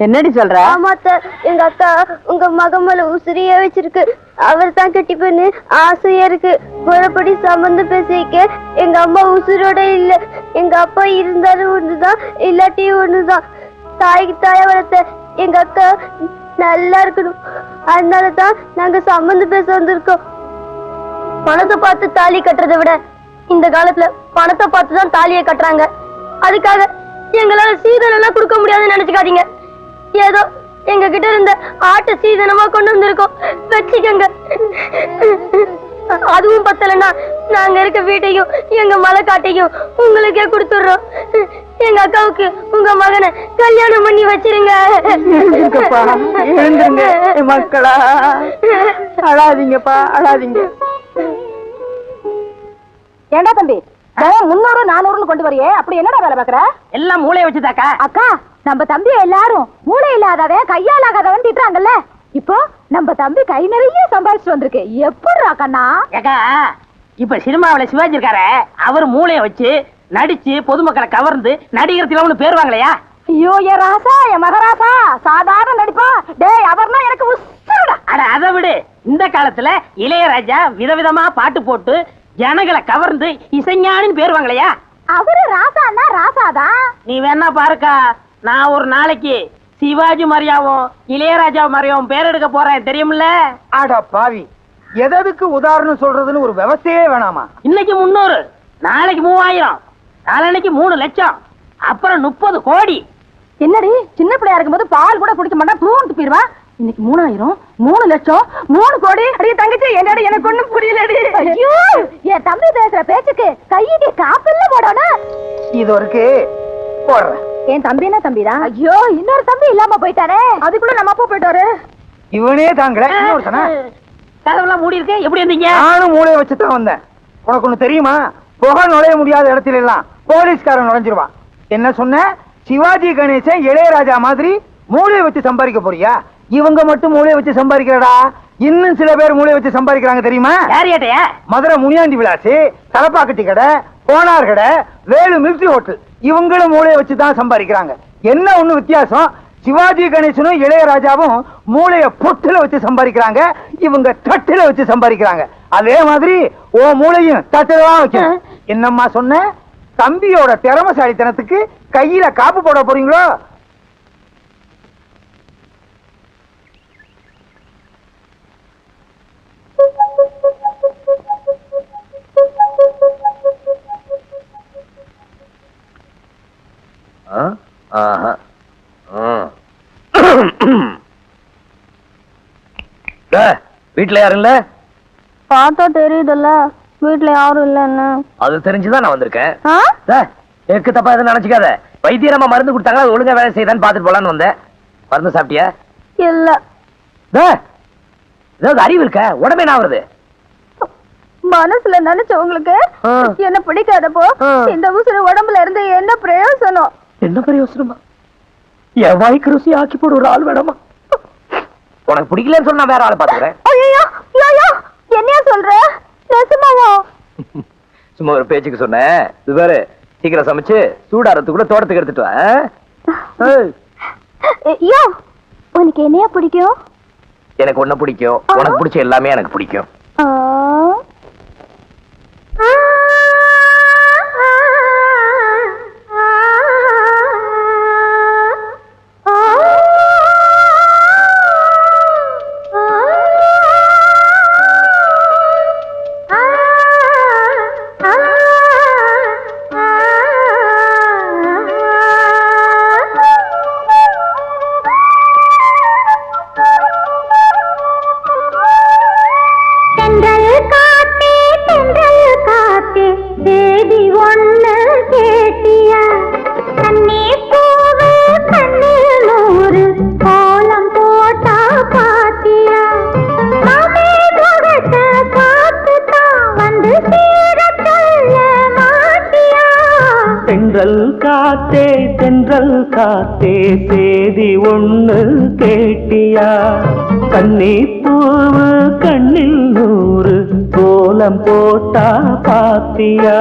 என்னடி சொல்ற? ஆமா சார், எங்க அக்கா உங்க மகன் மேல உசிரியே வச்சிருக்கு. அவர் தான் கட்டிப்பண்ணு ஆசையா இருக்கு. முறைப்படி சம்பந்தம் பேசிக்க எங்க அம்மா உசுரோட இல்ல. எங்க அப்பா இருந்தாலும் ஒண்ணுதான், இல்லாட்டியும் ஒண்ணுதான். தாய்க்கு தாய வளர்த்த எங்க அக்கா நல்லா இருக்கணும். அதனாலதான் நாங்க சம்பந்தம் பேச வந்திருக்கோம். பணத்தை பார்த்து தாலி கட்டுறதை விட இந்த காலத்துல பணத்தை பார்த்து தான் தாலியை கட்டுறாங்க. அதுக்காக எங்களால சீதனம் எல்லாம் கொடுக்க முடியாதுன்னு நினைச்சுக்காதீங்க. ஏதோ எங்க கிட்ட இருந்த ஆட்டை சீதனமா கொண்டு வந்திருக்கோம், வச்சுக்கோங்க. அதுவும் பத்தலன்னா நாங்க இருக்க வீட்டையும் எங்க மலை காட்டையும் உங்களுக்கே கொடுத்துடுறோம். எங்க அக்காவுக்கு உங்க மகனை கல்யாணம் பண்ணி வச்சிருங்க. மக்களா, அழாதீங்கப்பா, அழாதீங்க. ஏண்டா தம்பி 300 400 கொண்டு வரையே, அப்படி என்னடா வேலை பாக்குற? எல்லாம் மூளைய வச்சுதாக்கா. அக்கா, நம்ம தம்பி எல்லாரும் மூளை இல்லாதவன் கையால் ஆகாதவன் திட்டுறாங்கல்ல. இப்போ நம்ம தம்பி கை நிறைய சம்பாதிச்சு வந்திருக்கு. எப்படிடா கண்ணா? ஏக்கா, இப்ப சினிமாவில சிவாஜி இருக்காரு, அவர் மூளைய வச்சு நடிச்சு பொதுமக்களை கவர்ந்து நடிகர் திலகம்னு பேர் வாங்கலையா? ஐயோ, என் ராசா, என் மகராசா சாதாரண நடிப்பா. டேய், அவர்னா எனக்கு உசுருடா. அட அதை விடு, இந்த காலத்துல இளையராஜா விதவிதமா பாட்டு போட்டு ஜனங்களை கவர்ந்து இசைஞானின்னு பேர் வாங்கலையா? அவரு ராசான்னா ராசாதான். நீ வேணா பாருக்கா, நான் ஒரு நாளைக்கு சிவாஜி மாதிரியாவும் இளையராஜா மாதிரியாவும் பேர் எடுக்க போறேன், தெரியுமில்ல? ஆடா பாவி, எதற்கு உதாரணம் சொல்றதுன்னு ஒரு விவசாயே வேணாமா? இன்னைக்கு 300, நாளைக்கு 3000, நாளைக்கு 3 லட்சம், அப்புறம் 30 கோடி. என்னடி, சின்ன பிள்ளையா இருக்கும்போது பால் கூட குடிக்க மாட்டா, பூண்டு போயிருவா. இன்னைக்கு 3000, 3 லட்சம், 3 கோடி. அடி தங்கச்சி, என்னடி எனக்கு ஒண்ணும் புரியலடி. ஐயோ, என் தம்பி பேசுற பேச்சுக்கு கையிட்டு காப்பல்ல போடணும். இது ஒரு போடுறேன். என் தம்பி என்ன தம்பிதான்? ஐயோ, இன்னொரு தம்பி இல்லாம போயிட்டாரே. அதுக்குள்ள நம்ம அப்பா போயிட்டாரு. இவனே தாங்கல, இன்னொருத்தனா? கதவெல்லாம் மூடி இருக்கு, எப்படி இருந்தீங்க? நானும் மூளையை வச்சுதான் வந்தேன். உனக்கு ஒண்ணு தெரியுமா? புகை நுழைய முடியாத இடத்துல எல்லாம் போலீஸ்காரன் நுழைஞ்சிருவான். என்ன சொன்ன? சிவாஜி கணேசன் இளையராஜா மாதிரி மூளையை வச்சு சம்பாதிக்க போறியா? இவங்க மட்டும் மூளையை வச்சு சம்பாதிக்கிறடா, இன்னும் சில பேர் மூளையை வச்சு சம்பாதிக்கிறாங்க தெரியுமா? யாரியாட்டையா? மதுரை முனியாண்டி விலாசி, தலப்பாக்கட்டி கடை, கோனார் கடை, வேலு மில்ட்ரி ஹோட்டல், இவங்களும் மூளையை வச்சு தான் சம்பாதிக்கிறாங்க. என்ன ஒண்ணு வித்தியாசம்? சிவாஜி கணேசனும் இளையராஜாவும் மூளைய பொட்டுல வச்சு சம்பாதிக்கிறாங்க, இவங்க தட்டுல வச்சு சம்பாதிக்கிறாங்க. அதே மாதிரி ஓ மூளையும் தட்டுல தான் வைக்கணும். என்னம்மா சொன்ன? தம்பியோட திறமசாலித்தனத்துக்கு கையில காப்பு போட போறீங்களோ? வீட்டுல யாரும் இல்ல? பார்த்தா தெரியுதுல்ல, வீட்டுல யாரும் இல்லன்னு. அது தெரிஞ்சுதான் நான் வந்திருக்கேன். எக்கு தப்பா எதுவும் நினைச்சுக்காத. வைத்தியரமா மருந்து கொடுத்தாங்களா, அது ஒழுங்கா வேலை செய்தான்னு பாத்துட்டு போலான்னு வந்தேன். மருந்து சாப்பிட்டியா? இல்ல. ஏதாவது அறிவு இருக்க? உடம்பே நான் வருது. மனசுல நினைச்சவங்களுக்கு என்ன பிடிக்காதப்போ இந்த உசுறு உடம்புல இருந்து என்ன பிரயோசனம்? என்ன பிரயோசனமா? என் வாய்க்கு ருசி ஆக்கி போட ஒரு ஆள் வேணாமா? உனக்கு பிடிக்கலன்னு சொன்னா வேற ஆளை பாத்துக்கிறேன். என்னையா சொல்ற? நெசமாவா? சும்மா ஒரு பேச்சுக்கு சொன்னேன். இது வேற சீக்கிரம் சமைச்சு சூடாரத்துக்கு கூட தோட்டத்துக்கு எடுத்துட்டு வா. ஐயோ, உனக்கு என்னையா பிடிக்கும்? எனக்கு ஒண்ணு பிடிக்கும், உனக்கு பிடிச்ச எல்லாமே எனக்கு பிடிக்கும். தென்றல் காத்தே சேதி ஒண்ணு கேட்டியா? கண்ணீர் பூவு கண்ணில் 100 கோலம் போட்டா பாத்தியா?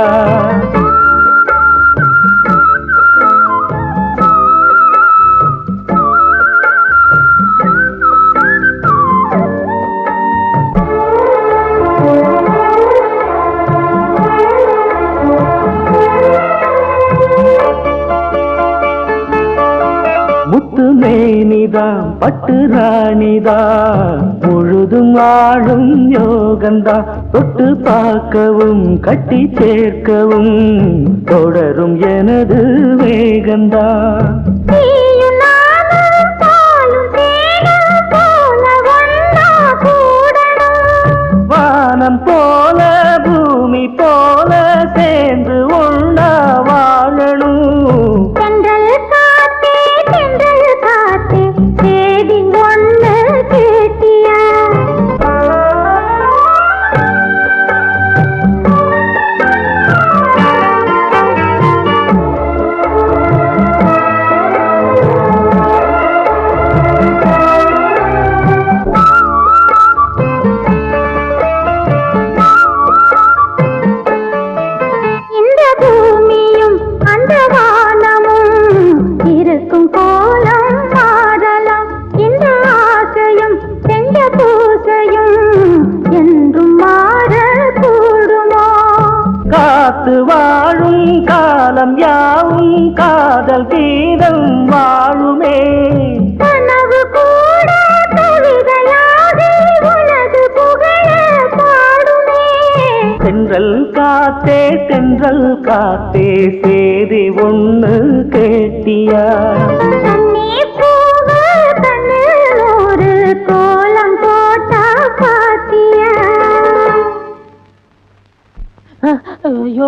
மேனிதான் பட்டு ராணிதான் முழுதும் ஆளும் யோகந்தா தொட்டு பார்க்கவும் கட்டி சேர்க்கவும் தொடரும் எனது வேகந்தா வானம் போல பூமி போல சேர்ந்து ஒண்ணா வாழணும் வாழும் காலம் யாவும் காதல் கீதம் வாழுமே கனவு கூட கவிதையாகி உனது புகழ பாடுமே தென்றல் காத்தே சேதி ஒண்ணு கேட்டியா ஒரு கோலம் போட்டா பாத்தியா ஐயோ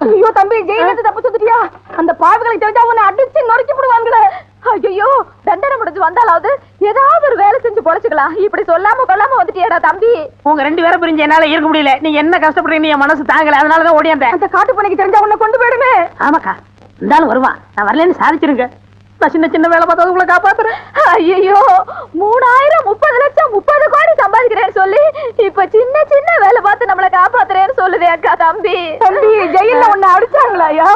ஐயோ தம்பி ஜெயிலிருந்து தப்பு சொல்லிட்டியா? அந்த பாவிகளை தெரிஞ்சா உன்னை அடிச்சு நொறுக்கி போடுவாங்களே. ஐயோ தண்டனை முடிஞ்சு வந்தாலாவது ஏதாவது ஒரு வேலை செஞ்சு பொழைச்சுக்கலாம். இப்படி சொல்லாம கொள்ளாம வந்துட்டியாடா தம்பி. உங்க 2 பேரும் பிரிஞ்சு என்னால இருக்க முடியல. நீங்க என்ன கஷ்டப்படுறீங்க என் மனசு தாங்கல. அதனாலதான் ஓடியாந்தேன். அந்த காட்டு பண்ணைக்கு தெரிஞ்சா உன்னை கொண்டு போயிடுமே. ஆமாக்கா இருந்தாலும் வருவான். நான் வரலன்னு சாதிச்சிருங்க. நான் சின்ன சின்ன வேலை பார்த்தா உங்களை காப்பாத்துறேன். ஐயோ 3000 30 லட்சம் 30 கோடி சம்பாதிக்கிறேன்னு சொல்லி இப்ப சின்ன சின்ன வேலை பார்த்து நம்மள காப்பாத்துறேன்னு சொல்லுதே அக்கா தம்பி. தம்பி ஜெயில உன்னை அடிச்சாங்களாயா?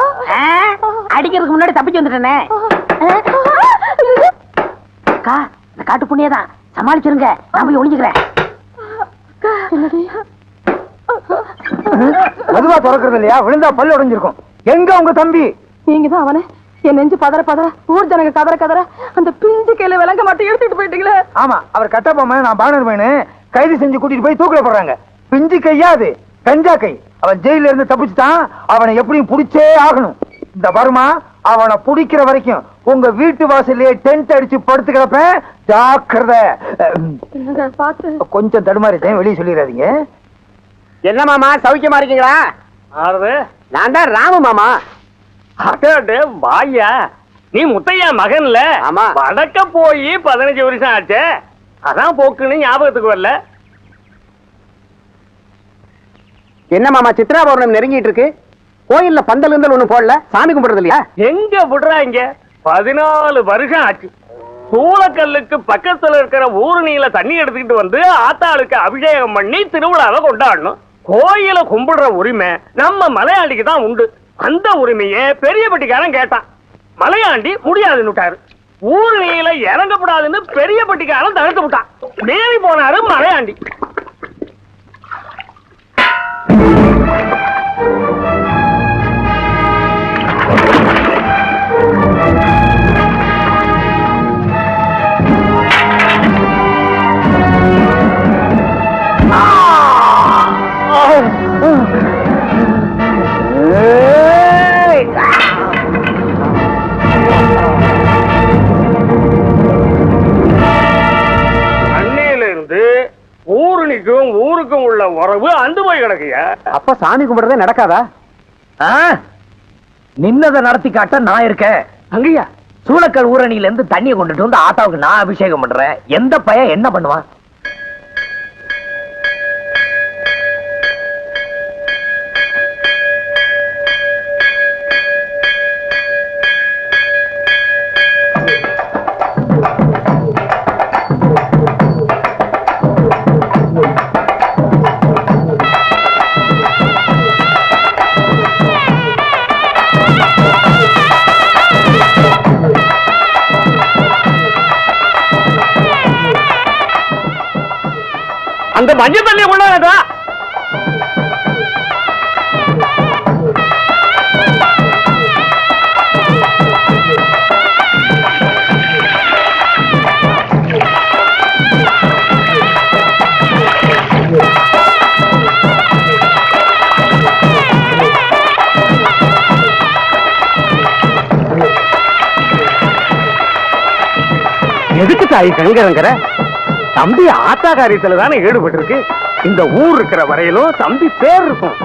அடிக்கிறதுக்கு முன்னாடி தப்பிச்சு வந்துட்டேனே. அக்கா இந்த காட்டு புண்ணியதான் சமாளிச்சிருங்க. நான் போய் ஒளிஞ்சுக்கிறேன். மெதுவா திறக்கிறது இல்லையா? விழுந்தா பல்லு உடைஞ்சிருக்கும். எங்க உங்க தம்பி? நீங்கதான் அவனை என் நெஞ்சு பதற பதற ஊர் ஜனங்க கதற கதற அந்த பிஞ்சு கையில விளங்க மட்டும் எடுத்துட்டு போயிட்டீங்களே. ஆமா அவர் கட்டப்பொம்மை நான் பானர் பையனு கைது செஞ்சு கூட்டிட்டு போய் தூக்கில போடுறாங்க. பிஞ்சு கையாது கஞ்சா கை. அவன் ஜெயில இருந்து தப்பிச்சுட்டான். அவனை எப்படியும் புடிச்சே ஆகணும். இந்த வருமா அவனை புடிக்கிற வரைக்கும் உங்க வீட்டு வாசல்லே டென்ட் அடிச்சு படுத்து கிடப்ப. ஜாக்கிரதை. கொஞ்சம் தடுமாறிட்டேன், வெளியே சொல்லிடாதீங்க. என்ன மாமா சௌக்கியமா இருக்கீங்களா? நான் தான் ராமு மாமா. வாயா நீ முத்தையா மகன்ல? ஆமா. வடக்க போய் 15 வருஷம் ஆச்சு. அதான் போக்குன்னு ஞாபகத்துக்கு வரல. என்ன மாமா சித்ரா பௌர்ணமி நெருங்கிட்டு இருக்கு. கோயில்ல பந்தல் இருந்தல் ஒண்ணு போடல. சாமி கும்பிடுறது இல்லையா? எங்க விடுறாங்க? 14 வருஷம் ஆச்சு. சூளக்கல்லுக்கு பக்கத்துல இருக்கிற ஊருணியில தண்ணி எடுத்துக்கிட்டு வந்து ஆத்தாளுக்கு அபிஷேகம் பண்ணி திருவிழாவை கொண்டாடணும். கோயில கும்பிடுற உரிமை நம்ம மலையாண்டிக்கு தான் உண்டு. அந்த உரிமையை பெரியபட்டிக்காரன் கேட்டான். மலையாண்டி முடியாதுன்னுட்டாரு. ஊருணியில இறங்கப்படாதுன்னு பெரியபட்டிக்காரன் தடுத்து விட்டான். மேரி போனாரு மலையாண்டி. ஊருணிக்கும் ஊருக்கும் உள்ள உறவு அந்த போய் கிடக்குயா. அப்ப சாமி கும்பிடுறதே நடக்காதா? நின்னதை நடத்தி காட்ட நான் இருக்கேன். அங்கய்யா சூளக்கல் ஊரணியில இருந்து தண்ணியை கொண்டுட்டு வந்து ஆத்தாவுக்கு நான் அபிஷேகம் பண்றேன். எந்த பையன் என்ன பண்ணுவான்? அந்த மஞ்சள் தண்ணியை கொண்டாடா. எதுக்கு தாய் கங்கரங்கிற தம்பி ஆத்தா காரியத்துல தானே ஈடுபட்டு இருக்கு. இந்த ஊர் இருக்கிற வரையிலும் தம்பி பேர் இருக்கும்.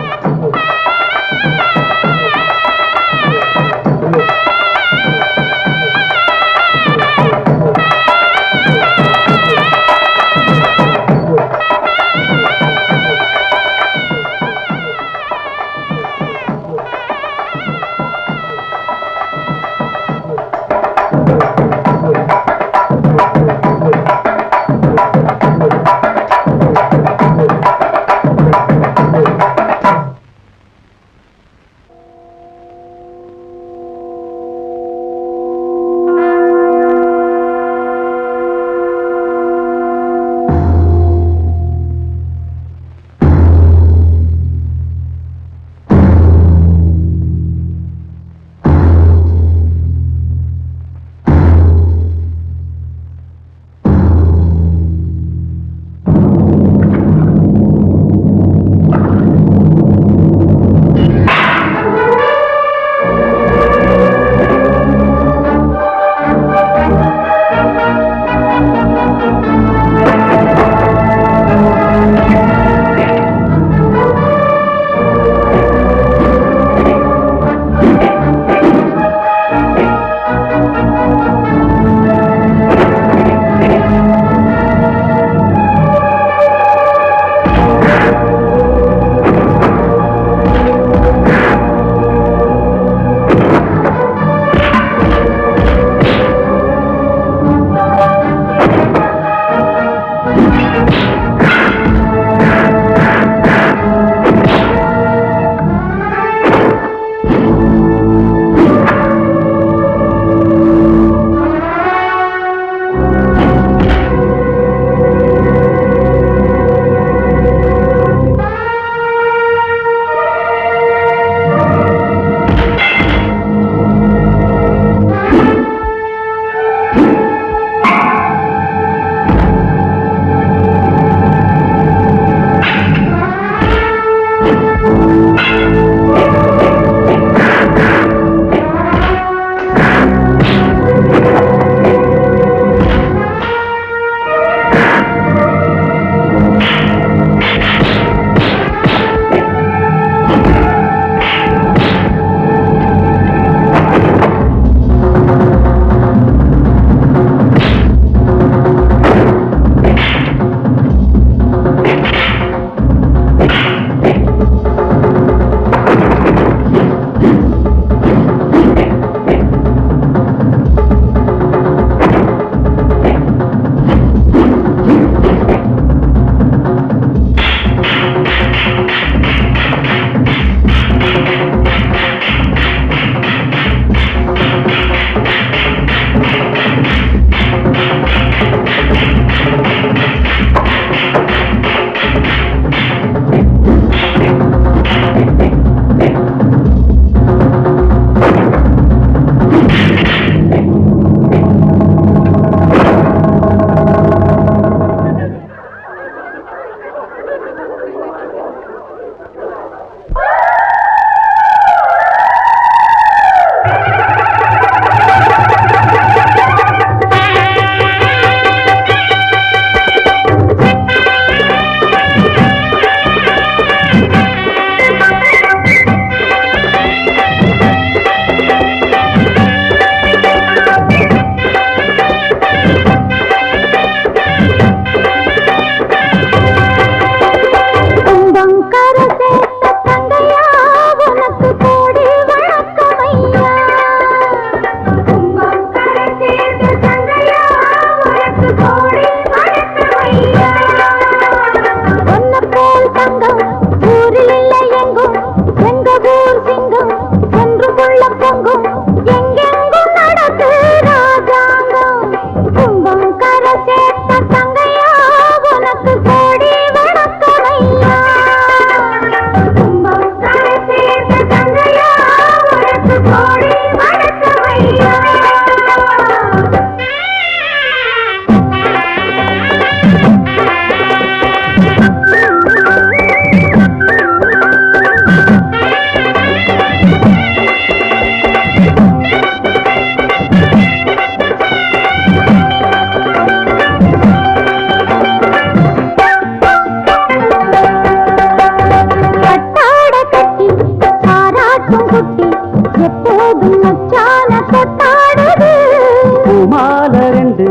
பூமால ரெண்டு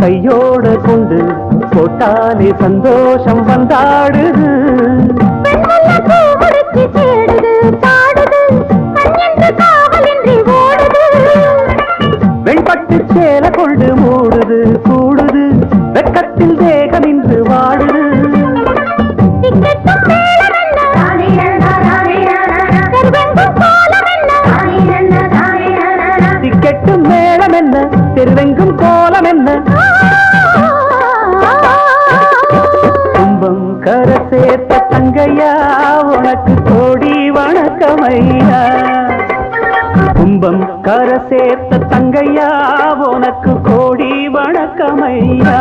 கையோட கொண்டு போட்டாலே சந்தோஷம் வந்தாடுது. வெண்பட்டு சேல கொண்டு மூடுது கூடுது வெக்கத்தில் தேகம் இன்று வாடுது. திக்கெட்டும் மேளம் என்ன தெருவெங்கும் கோலம் என்ன கும்பம் கரை சேர்த்த தங்கையா உனக்கு கோடி வணக்கமையா. கும்பம் கரை சேர்த்த தங்கையா உனக்கு கோடி வணக்கமையா.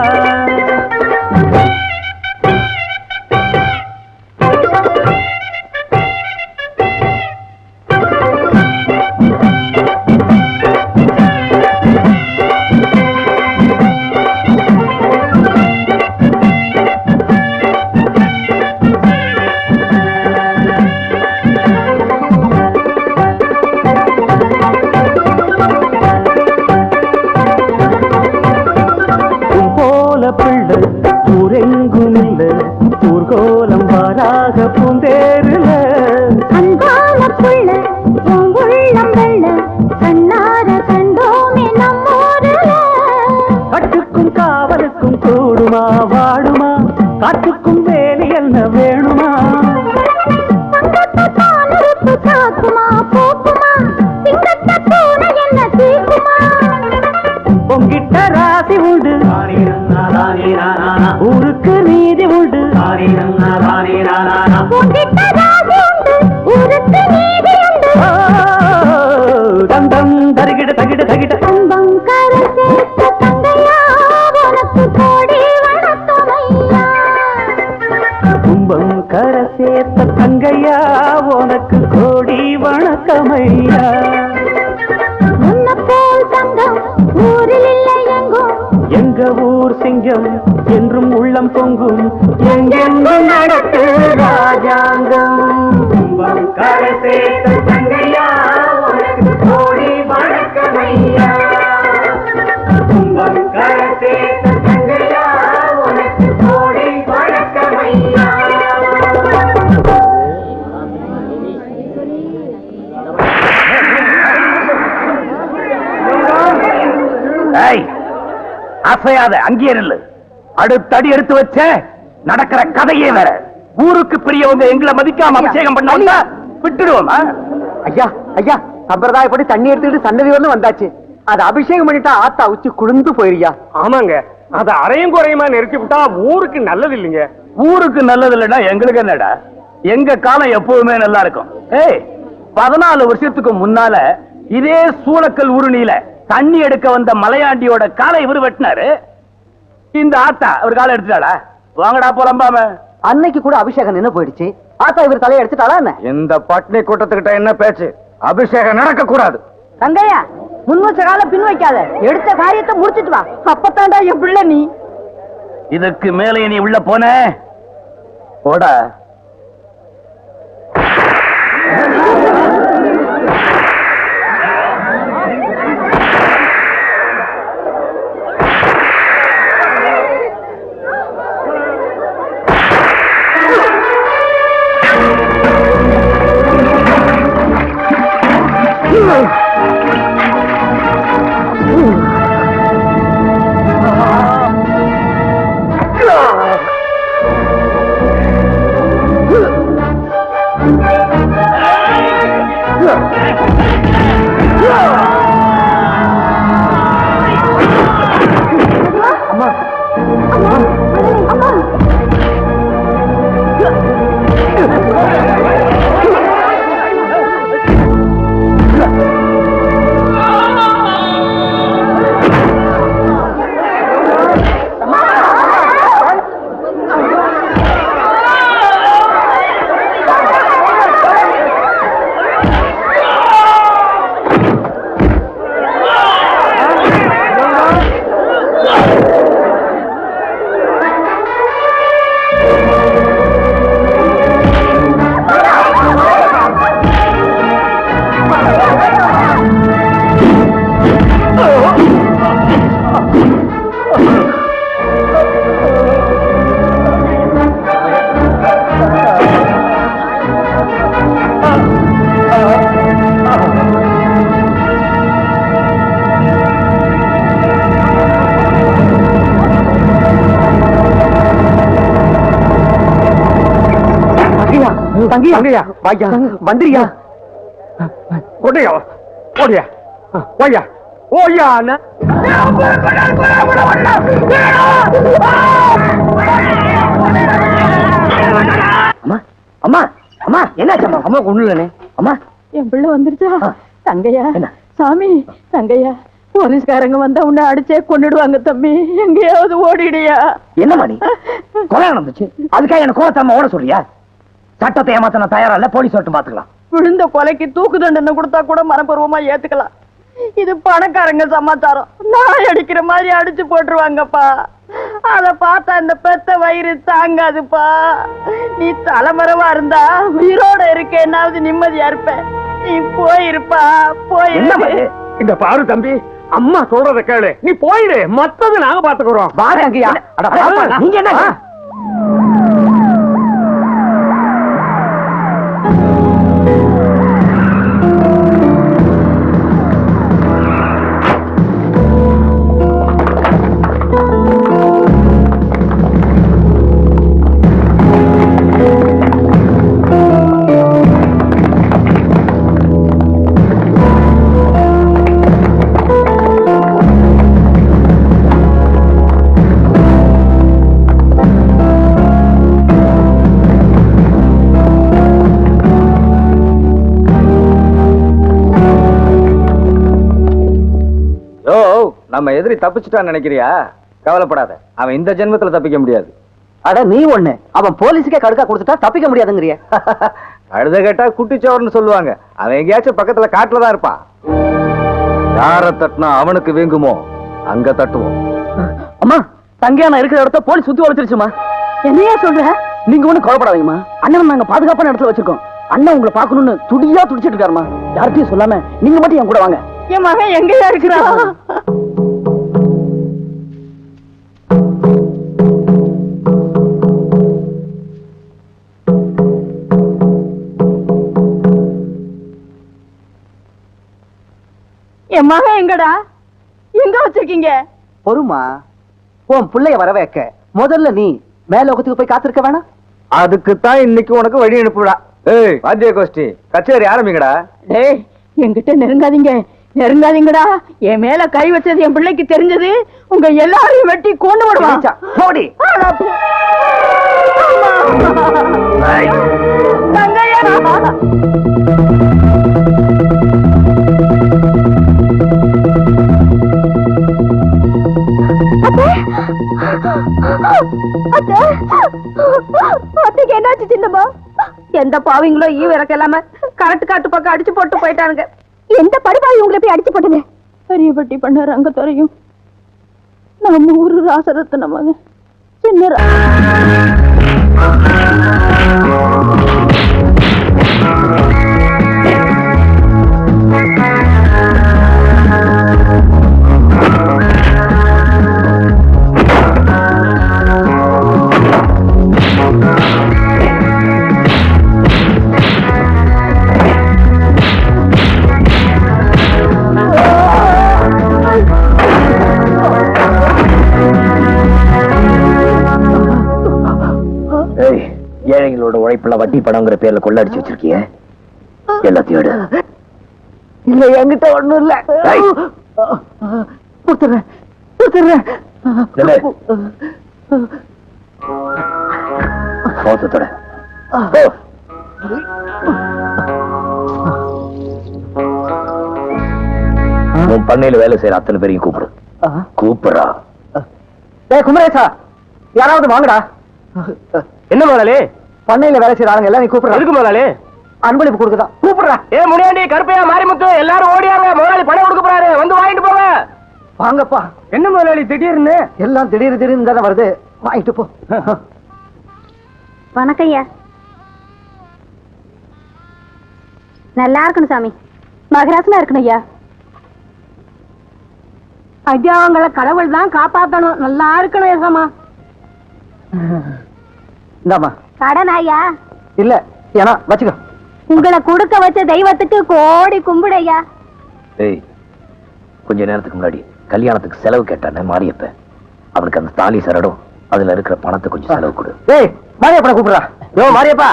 ஊரெங்கும் இல்ல ஊர்கோலம் வாராக பூந்தேருல அன்பான புள்ள உள்ளம் வெள்ள கண்ணார கண்டோமே நம்மூருல. கட்டுக்கும் காவலுக்கும் கூடுமா வாடுமா காட்டுக்கும் வேலி என்ன வேணுமா. காக்குமா போக்குமா சிங்கத்த பூனை என்ன தீக்குமா. பொங்கிட்ட ராசி உண்டு ஊருக்கு நீதி உண்டு. தந்தம் தருகிட தகிட தகிட கும்பம் கரை சேர்த்த தங்கையா உனக்கு கோடி வணக்கமையா. எங்க ஊர் சிங்கம் என்றும் உள்ளம் பொங்கும் எங்கெங்கும் நடத்து ராஜாங்கம். கும்பம் கரை சேர்த்த தங்கையா உனக்கு கோடி வணக்கமையா. கும்பம் கரை சேர்த்த தங்கையா உனக்கு கோடி வணக்கமையா. அசையாத அங்கேயே நில்லு. அடுத்தடி எடுத்து வச்ச நடக்கிற கதையே வேற. ஊருக்கு பெரியவங்க எங்களை மதிக்காம அபிஷேகம் பண்ணா விட்டுடுவோம். ஐயா ஐயா சம்பிரதாயப்படி தண்ணி எடுத்துக்கிட்டு சன்னதி வந்து வந்தாச்சு. அது அபிஷேகம் பண்ணிட்டா ஆத்தா உச்சி குளிர்ந்து போயிருயா. ஆமாங்க, அது அரையும் குறையுமா நெருக்கி விட்டா ஊருக்கு நல்லது இல்லைங்க. ஊருக்கு நல்லது இல்லைன்னா எங்களுக்கு என்னடா? எங்க காலம் எப்பவுமே நல்லா இருக்கும். 14 வருஷத்துக்கு முன்னால இதே சூளக்கல் ஊருணியில தண்ணி எடுக்க வந்த மலையாண்டியோட காலை இவரு வெட்டினாரு. இந்த ஆத்தா ஒரு காலை எடுத்துட்டாளா? வாங்கடா போலம்பாம. அன்னைக்கு கூட அபிஷேகம் நின்னு போயிடுச்சு. ஆத்தா இவர் தலையை எடுத்துட்டாளா என்ன? இந்த பட்னி கூட்டத்துக்கிட்ட என்ன பேச்சு? அபிஷேகம் நடக்க கூடாது. தங்கையா முன் வச்ச கால பின் வைக்காத, எடுத்த காரியத்தை முடிச்சிட்டு வா. அப்பத்தாண்டா என் பிள்ளை நீ. இதுக்கு மேலே நீ உள்ள போன போட. தங்கையா வாயா வந்துறியா ஓடியா ஓடியா ஓய்யா ஓய்யா அம்மா அம்மா அம்மா என்னாச்சம்மா அம்மா ஒண்ணு இல்லனே அம்மா என் பிள்ளை வந்துருச்சா தங்கையா என்ன? சாமி தங்கையா போலீஸ்காரங்க வந்தா உன்னை அடிச்சே கொண்டுடுவாங்க தம்பி எங்கேயாவது ஓடிடியா என்னம்மா நீ கொலை நடந்துச்சு அதுக்காக என்ன கோவத்தாம ஓட சொல்றியா சட்டத்தை ஏமாத்த நான் தயாரா இல்ல போலீஸ் வரட்டும் பாத்துக்கலாம் விழுந்த கொலைக்கு தூக்கு தண்டனை கொடுத்தா கூட மனப்பூர்வமா ஏத்துக்கலாம் இது பணக்காரங்க சமாச்சாரம் நாய் அடிக்கிற மாதிரி அடிச்சு போட்டுருவாங்கப்பா அத பார்த்தா இந்த பெத்த வயிறு தாங்காதுப்பா நீ தலைமறைவா இருந்தா உயிரோட இருக்கேன்னாவது நிம்மதியா இருப்ப நீ போயிருப்பா போயிரு இந்த பாரு தம்பி அம்மா சொல்றத கேளு நீ போயிடு மத்தது நாங்க பாத்துக்கிறோம் பாரு அங்கயா நீங்க என்ன நம்ம எதிரி தப்பிச்சுட்டான்னு நினைக்கிறியா? கவலைப்படாத, அவன் இந்த ஜென்மத்துல தப்பிக்க முடியாது. அட நீ ஒண்ணு, அவன் போலீஸுக்கே கடுக்கா கொடுத்துட்டா தப்பிக்க முடியாதுங்கிறிய. அழுத கேட்டா குட்டிச்சோர்னு சொல்லுவாங்க. அவன் எங்கேயாச்சும் பக்கத்துல காட்டுலதான் இருப்பான். யார தட்டினா அவனுக்கு வீங்குமோ அங்க தட்டுவோம். அம்மா, தங்கையான இருக்கிற இடத்த போலீஸ் சுத்தி வளைச்சிருச்சுமா. என்னையா சொல்ற? நீங்க ஒண்ணு கவலைப்படாதீங்கம்மா. அண்ணன் நாங்க பாதுகாப்பான இடத்துல வச்சிருக்கோம். அண்ணன் உங்களை பாக்கணும்னு துடியா துடிச்சிட்டு இருக்காருமா. யார்கிட்டயும் சொல்லாம நீங்க மட்டும் என் கூட வாங்க. என் மகன் எங்கயா இருக்கிறான்? என் மகன் எங்கடா? எங்க வச்சிருக்கீங்க? பொறுமா, உன் பிள்ளைய வர வைக்க முதல்ல நீ மேலோகத்துக்கு போய் காத்திருக்க வேணாம். அதுக்குத்தான் இன்னைக்கு உனக்கு வழி அனுப்புடா. ஏய் வாத்திய கோஷ்டி, கச்சேரி ஆரம்பிங்கடா. டேய், என்கிட்ட நெருங்காதீங்க, நெருங்காதீங்கடா. என் மேல கை வச்சது என் பிள்ளைக்கு தெரிஞ்சது உங்க எல்லாரையும் வெட்டி கொண்டு விடுவான். போடி. அத்தைக்கு என்னாச்சு சின்னம்மா? எந்த பாவிங்களோ ஈவ இறக்கலாம கரெக்ட் காட்டு பக்கம் அடிச்சு போட்டு போயிட்டானுங்க. எந்த படுபாவி உங்களை போய் அடிச்சு போட்டுங்க? பெரியப்பட்டி பண்ண ரங்கத்துறையும் நம்ம ஊரு ராசரத்ன மகன் சின்ன ஏழைங்களோட உழைப்புல வட்டி பணங்கிற பேர்ல கொள்ளடிச்சு வச்சிருக்கிய, எல்லாத்தையும் எடு. இல்ல, என்கிட்ட ஒண்ணும் இல்ல. கொடுத்துறேன். மோசத்தோட உன் பண்ணையில வேலை செய்யற அத்தனை பேரையும் கூப்பிடுறா. குமரேசா, யாராவது வாங்கடா. என்ன முதலாளி? பண்ணையில வேலை செய்யற ஆளுங்க எல்லாம் நீ கூப்பிடுற. எதுக்கு முதலாளி? அன்பளிப்பு கொடுக்குதான் கூப்பிடுறா. ஏ முனியாண்டி, கருப்பையா, மாரிமுத்து எல்லாரும் ஓடியாங்க. முதலாளி பணம் கொடுக்க போறாரு, வந்து வாங்கிட்டு போங்க. வாங்கப்பா. என்ன முதலாளி திடீர்னு? எல்லாம் திடீர்னு தானே வருது, வாங்கிட்டு போ. வணக்கம் ஐயா. நல்லா இருக்கணும் சாமி. மகராசனா இருக்கணும் ஐயா. ஐயா, அவங்கள கடவுள் தான் காப்பாத்தணும். நல்லா இருக்கணும் ஏசாமா. இந்தாமா. கடன் ஐயா? இல்ல, ஏன்னா வச்சுக்கோ. உங்களை கொடுக்க வச்ச தெய்வத்துக்கு கோடி கும்பிடையா. ஏய், கொஞ்ச நேரத்துக்கு முன்னாடி கல்யாணத்துக்கு செலவு கேட்டானே மாரியப்ப, அவனுக்கு அந்த தாலி சரடும் அதுல இருக்கிற பணத்தை கொஞ்சம் செலவு கொடு. ஏய், மாரியப்பா கூப்பிடுறா. யோ மாரியப்பா,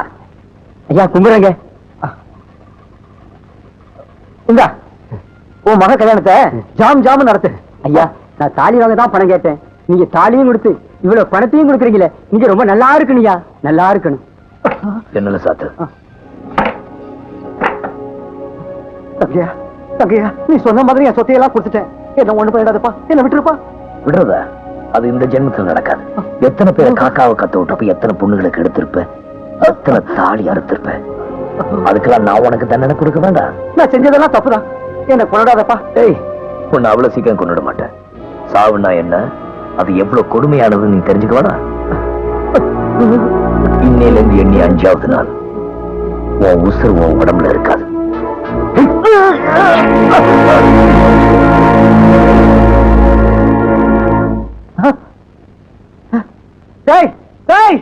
ஐயா கும்பிடுங்க. இந்தா உன் மக கல்யாணத்தை ஜாம் ஜாம் நடத்து. ஐயா நான் தாலி வாங்க தான் பணம் கேட்டேன். நீங்க தாலியும் கொடுத்து இவ்வளவு பணத்தையும் கொடுக்குறீங்களே, நீங்க ரொம்ப நல்லா இருக்கணும்யா, நல்லா இருக்கணும். என்னல சாத்து தங்கையா தங்கையா, நீ சொன்ன மாதிரி என் சொத்தையெல்லாம் கொடுத்துட்டேன். என்ன ஒண்ணு பண்ணிடாதப்பா, என்ன விட்டுருப்பா. விடுறதா? அது இந்த ஜென்மத்தில் நடக்காது. எத்தனை பேரை காக்காவை கத்த விட்டப்ப எத்தனை பொண்ணுகளுக்கு எடுத்திருப்ப, எத்தனை தாலி அறுத்திருப்ப. அதுக்கெல்லாம் நான் உனக்கு தண்டனை கொடுக்க வேண்டாம். நான் செஞ்சதெல்லாம் தப்புதான், என்ன கொண்டாடாதப்பா. ஏய், உன்னை அவ்வளவு சீக்கிரம் கொண்டுட மாட்டேன். சாவுனா என்ன, அது எவ்வளவு கொடுமையானது நீ தெரிஞ்சுக்க வேணாம். இன்னையில இருந்து எண்ணி 5வது நாள் உன் உசுறு உன் உடம்புல இருக்காது. டேய் டேய்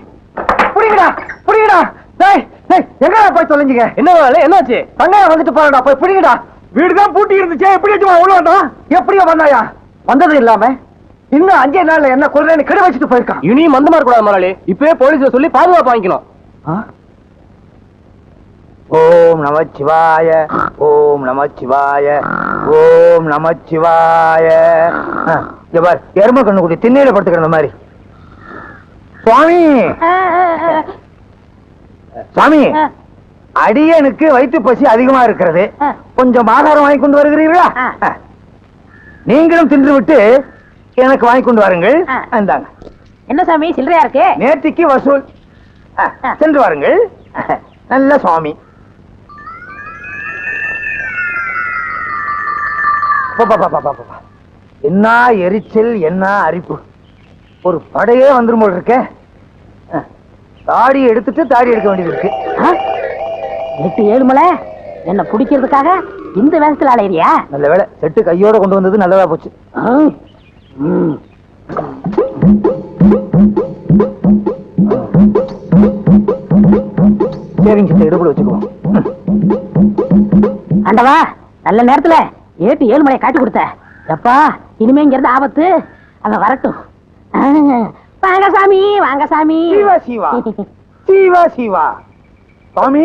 புடிங்கடா புடிங்கடா. டேய் டேய் எங்கடா போய் தொலைஞ்சீங்க? என்ன வேலை, என்னாச்சு? தங்கையா வந்துட்டு போறடா, போய் புடிங்கடா. வீடுதான் பூட்டி இருந்துச்சே, எப்படி உள்ள வந்தா? எப்படியோ வந்தாயா? வந்தது இல்லாம இன்னும் 5 நாள்ல என்ன கொல்றேன்னு கெடு வச்சுட்டு போயிருக்கான். இனி மந்தமா இருக்கக்கூடாது முதலாளி. இப்பவே போலீஸ்ல சொல்லி பாதுகாப்பு வாங்கிக்கணும். ஓம் நமச்சிவாய, ஓம் நமச்சிவாய, ஓம் நமச்சிவாய. பார், எருமை கண்ணு குட்டி திண்ணையில படுத்துக்கிற மாதிரி. சுவாமி சுவாமி, அடியனுக்கு வயிற்று பசி அதிகமா இருக்கிறது, கொஞ்சம் ஆகாரம் வாங்கி கொண்டு வருகிறீர்களா? நீங்களும் தின்று விட்டு எனக்கு வாங்கி கொண்டு வாருங்கள். இந்தாங்க. என்ன சாமி சில்லறையா இருக்கு? நேர்த்திக்கு வசூல். சென்று வாருங்கள். நல்ல சுவாமி. என்ன எரிச்சல், என்ன அரிப்பு, ஒரு படையே வந்துரும் போல இருக்க. தாடி எடுத்துட்டு தாடி எடுக்க வேண்டியது இருக்கு. 8-7 மலை என்ன பிடிக்கிறதுக்காக இந்த வேகத்துல அலையிறியா? நல்ல வேலை, செட்டு கையோட கொண்டு வந்தது நல்லதா போச்சு. சரிங்க சித்த, இடுப்புல வச்சுக்குவோம். ஆண்டவா, நல்ல நேரத்துல 8-7 மலையை காட்டி கொடுத்த. எப்பா, இனிமே இங்க இருந்து ஆபத்து, அவன் வரட்டும். வாங்க சாமி, வாங்க சாமி. சிவா சிவா சிவா சிவா. சுவாமி,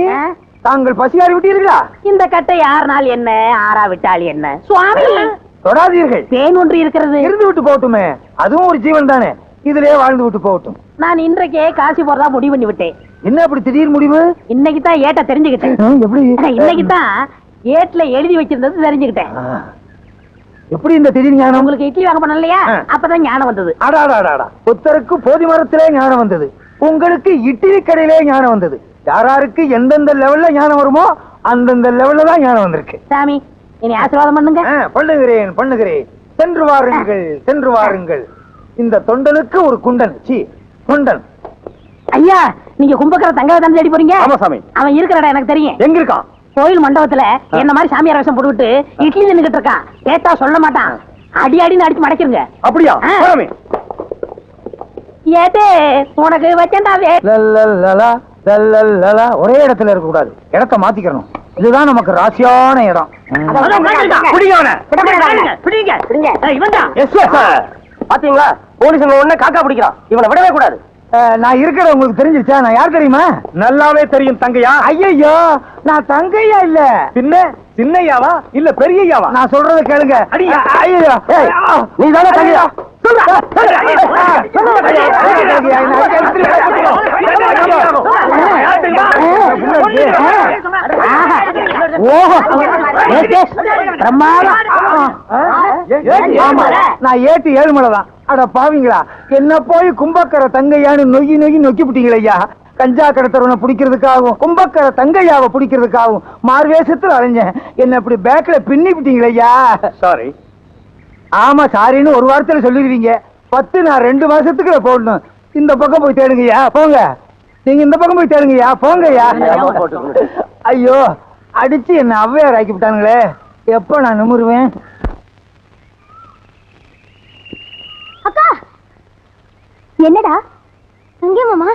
தாங்கள் பசியாறி விட்டீர்களா? இந்த கட்டை 6 நாள் என்ன, 6ஆ விட்டால் என்ன? சுவாமி தொடாதீர்கள். தேன் ஒன்று இருக்கிறது, இருந்து விட்டு போகட்டுமே, அதுவும் ஒரு ஜீவன் தானே, இதிலே வாழ்ந்து விட்டு போகட்டும். நான் இன்றைக்கே காசி போறதா முடிவு பண்ணி விட்டேன். என்ன அப்படி திடீர் முடிவு? இன்னைக்கு தான் ஏட்ட தெரிஞ்சுக்கிட்டேன். எப்படி? இன்னைக்கு தான் ஏட்ல எழுதி வச்சிருந்தது தெரிஞ்சுக்கிட்டேன். எப்படி இந்த திடீர் ஞானம்? உங்களுக்கு இட்லி வாங்க பண்ண இல்லையா, அப்பதான் ஞானம் வந்தது. அடாடாடாடா, புத்தருக்கு போதி மரத்திலே ஞானம் வந்தது, உங்களுக்கு இட்லி கடையிலே ஞானம் வந்தது. யாராருக்கு எந்தெந்த லெவல்ல ஞானம் வருமோ அந்தந்த லெவல்ல தான் ஞானம் வந்திருக்கு. சாமி, இனி ஆசீர்வாதம் பண்ணுங்க. பண்ணுகிறேன் பண்ணுகிறேன். சென்று வாருங்கள், சென்று வாருங்கள். இந்த தொண்டனுக்கு ஒரு குண்டன், குண்டன். ஐயா, நீங்க கும்பக்கர தங்காவை தான் தேடி போறீங்க? ஆமா சாமி. அவன் இருக்கிற இடம் எனக்கு தெரியும். எங்க இருக்கான்? கோயில் மண்டபத்துல என்ன மாதிரி சாமியார் வேஷம் போட்டுவிட்டு இட்லி நின்னுகிட்டு இருக்கான். கேட்டா சொல்ல மாட்டான், அடி அடின்னு அடிச்சு மடக்கிருங்க. அப்படியா? ஏதே உனக்கு வச்சேன்டாவே. ஒரே இடத்துல இருக்க கூடாது, இடத்தை மாத்திக்கணும். இதுதான் நமக்கு ராசியான இடம். பாத்தீங்களா, போலீஸ் உடனே காக்கா பிடிக்கிறான். இவனை விடவே கூடாது. நான் இருக்கிற உங்களுக்கு தெரிஞ்சிருச்சா? நான் யார் தெரியுமா? நல்லாவே தெரியும். தங்கையா? ஐயோ, நான் தங்கையா இல்ல. பின்ன சின்னையாவா இல்ல பெரியயாவா? நான் சொல்றத கேளுங்க. ஐயோ, நீ தானே தங்கையா? நான் ஏட்டு 7 மலை தான். அட பாவீங்களா, என்ன போய் கும்பக்கர தங்கையான்னு நொய்யி நொய்யி நொக்கி விட்டீங்களா ஐயா. கஞ்சா கடத்தவனை பிடிக்கிறதுக்காகவும் கும்பக்கர தங்கையாவை பிடிக்கிறதுக்காகவும் மார்வேஷத்துல அலைஞ்சேன். என்ன இப்படி பேக்ல பின்னி விட்டீங்களா ஐயா. சாரி. ஆமா, சாரின்னு ஒரு வாரத்துல சொல்லிடுவீங்க. 10 நான் 2 மாசத்துக்குள்ள போடணும். இந்த பக்கம் போய் தேடுங்கய்யா, போங்க. நீங்க இந்த பக்கம் போய் தேடுங்கய்யா, போங்கய்யா. ஐயோ, அடிச்சு என்ன ஔவையார் ஆக்கி விட்டானுங்களே. எப்ப நான் நிமிருவேன்? அக்கா, என்னடா அங்கே மாமா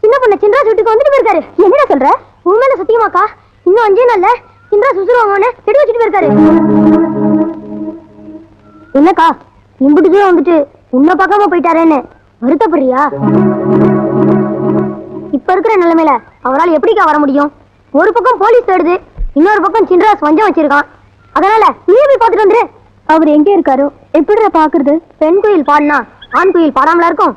சின்ன பொண்ணு சின்ராஜ் வீட்டுக்கு வந்துட்டு போயிருக்காரு. என்னடா சொல்ற? உண்மையில சத்தியமாக்கா? இன்னும் 5 நாள்ல சின்ராஜ் சுசுருவாங்கன்னு எடுத்து வச்சுட்டு போயிருக்காரு. என்னக்கா, இம்புட்டுக்கே வந்துட்டு உன்னை பார்க்காம போயிட்டாரேன்னு வருத்தப்படுறியா? இப்ப இருக்கிற நிலைமையில அவரால் எப்படிக்கா வர முடியும்? ஒரு பக்கம் போலீஸ் தேடுது, இன்னொரு பக்கம் சின்ராஸ் வஞ்சம் வச்சிருக்கான். அதனால நீ போய் பார்த்துட்டு வந்துரு. அவர் எங்க இருக்காரோ எப்படிடா பாக்குறது? பெண் குயில் பாடினா ஆண் குயில் பாடாமலா இருக்கும்?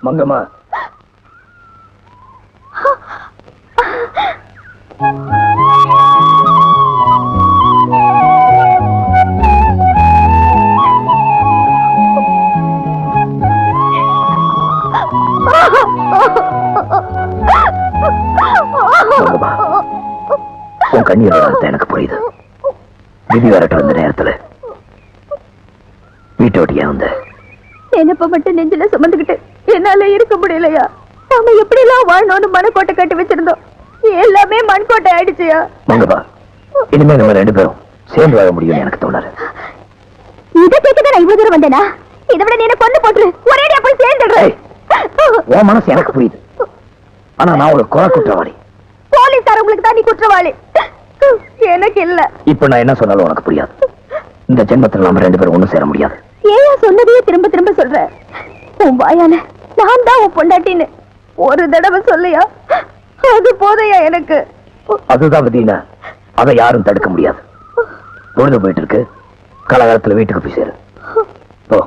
மங்கம்மா, உன் கண்ணீர் எனக்கு புரியுது. விதி வரட்டு வந்த நேரத்துல வீட்டோட்டியா வந்த என்னப்ப மட்டும் நெஞ்சில சுமந்துக்கிட்டு என்னால இருக்க முடியலையா? நாம எப்படி எல்லாம் வாழணும்னு மனக்கோட்டை கட்டி வச்சிருந்தோம். எல்லாமே மண்கோட்டை ஆயிடுச்சியா? மங்கப்பா, இனிமே நம்ம ரெண்டு பேரும் சேர்ந்து வாழ முடியும்னு எனக்கு தோணாது. இதை கேட்கதான் நான் இவ்வளவு தூரம் வந்தேனா? இதை விட நீ என்ன கொண்டு போட்டுரு, ஒரேடியா போய் சேர்ந்துடுறேன். உன் மனசு எனக்கு புரியுது. ஆனா நான் ஒரு கொலை குற்றவாளி. போலீஸ்கார உங்களுக்கு தான் நீ குற்றவாளி, எனக்கு இல்ல. இப்ப நான் என்ன சொன்னாலும் உனக்கு புரியாது. இந்த ஜென்மத்தில் நாம 2 பேரும் ஒண்ணும் சேர முடியாது. ஏன் சொன்னதையே திரும்ப திரும்ப சொல்ற? உன் வாயால நான் தான் உன் பொண்டாட்டின்னு ஒரு தடவை சொல்லையா? அது போதையா எனக்கு? அதுதான் விதினா, அதை யாரும் தடுக்க முடியாது. பொழுது போயிட்டு இருக்கு, காலகாலத்துல வீட்டுக்கு போய் சேரு. போ.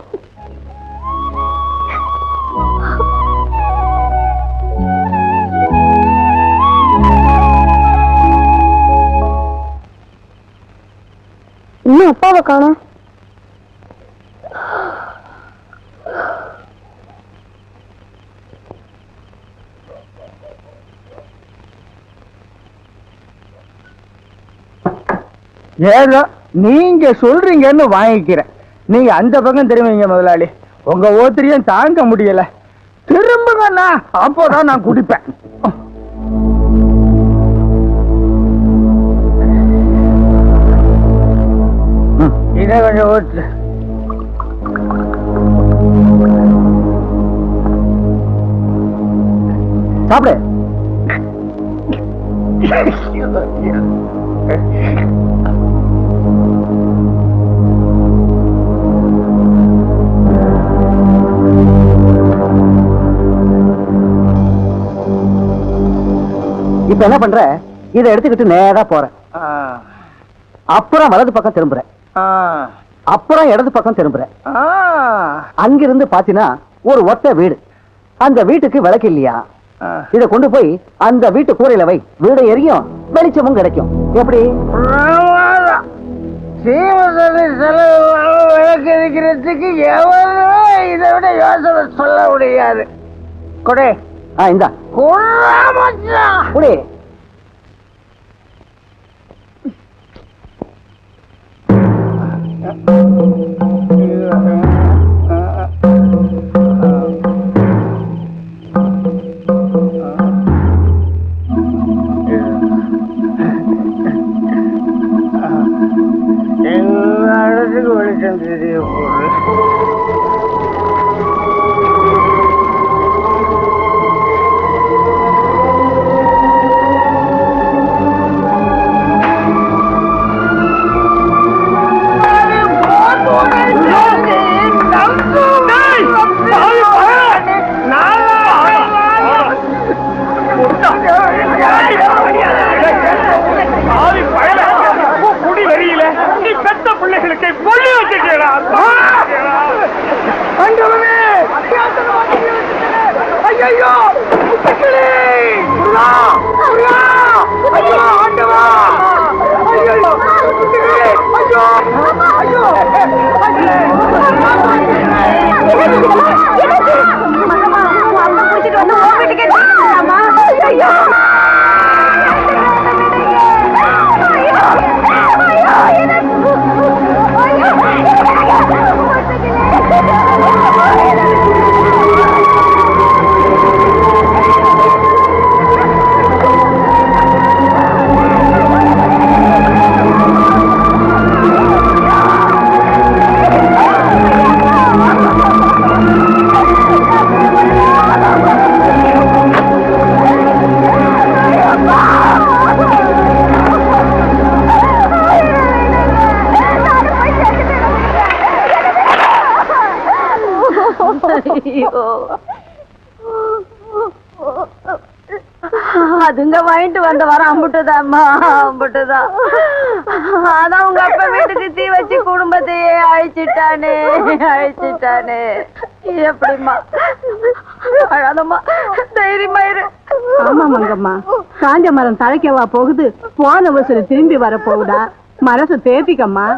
இன்னும் அப்பாவை காணோம். ஏதோ நீங்க சொல்றீங்கன்னு வாங்கிக்கிறேன். நீங்க அந்த பக்கம் திரும்பீங்க முதலாளி. உங்க ஓத்திரியும் தாங்க முடியல. திரும்புங்கண்ணா, அப்போதான் நான் குடிப்பேன். இதை கொஞ்சம் ஓட்டு. சாப்பிடு. இப்ப என்ன பண்ற? இதை எடுத்துக்கிட்டு நேரா போறேன். அப்புறம் வலது பக்கம் திரும்புறேன். அப்புறம் இடது பக்கம் திரும்புறேன். அங்கிருந்து பாத்தீங்கன்னா ஒரு ஒத்த வீடு. அந்த வீட்டுக்கு விளக்கு இல்லையா? இத கொண்டு போய் அந்த வீட்டு கூரையில வை. வீடு எரியும், வெளிச்சமும் கிடைக்கும். எப்படி? விளக்கு இருக்கிறதுக்கு எவ்வளவு இதை விட யோசனை சொல்ல முடியாது. கொடே. இந்தா குடி. எல்லா இடத்துக்கும் வெளிச்சம் தெரிய போகுது. அதுங்க வாங்கிட்டு வந்த வர அம்புட்டுதாம்மா, அம்புட்டுதான். அதான் உங்க அப்பா வீட்டுக்கு தீ வச்சு குடும்பத்தையே அழிச்சிட்டானே, அழிச்சிட்டானே. எப்படிம்மா? அழாதம்மா, தைரியமா இரு. ஆமா மங்கம்மா, காஞ்ச மரம் தழைக்கவா போகுது? போன வருஷம் திரும்பி வர போகுதா? மனசு தேத்திக்கம்மா.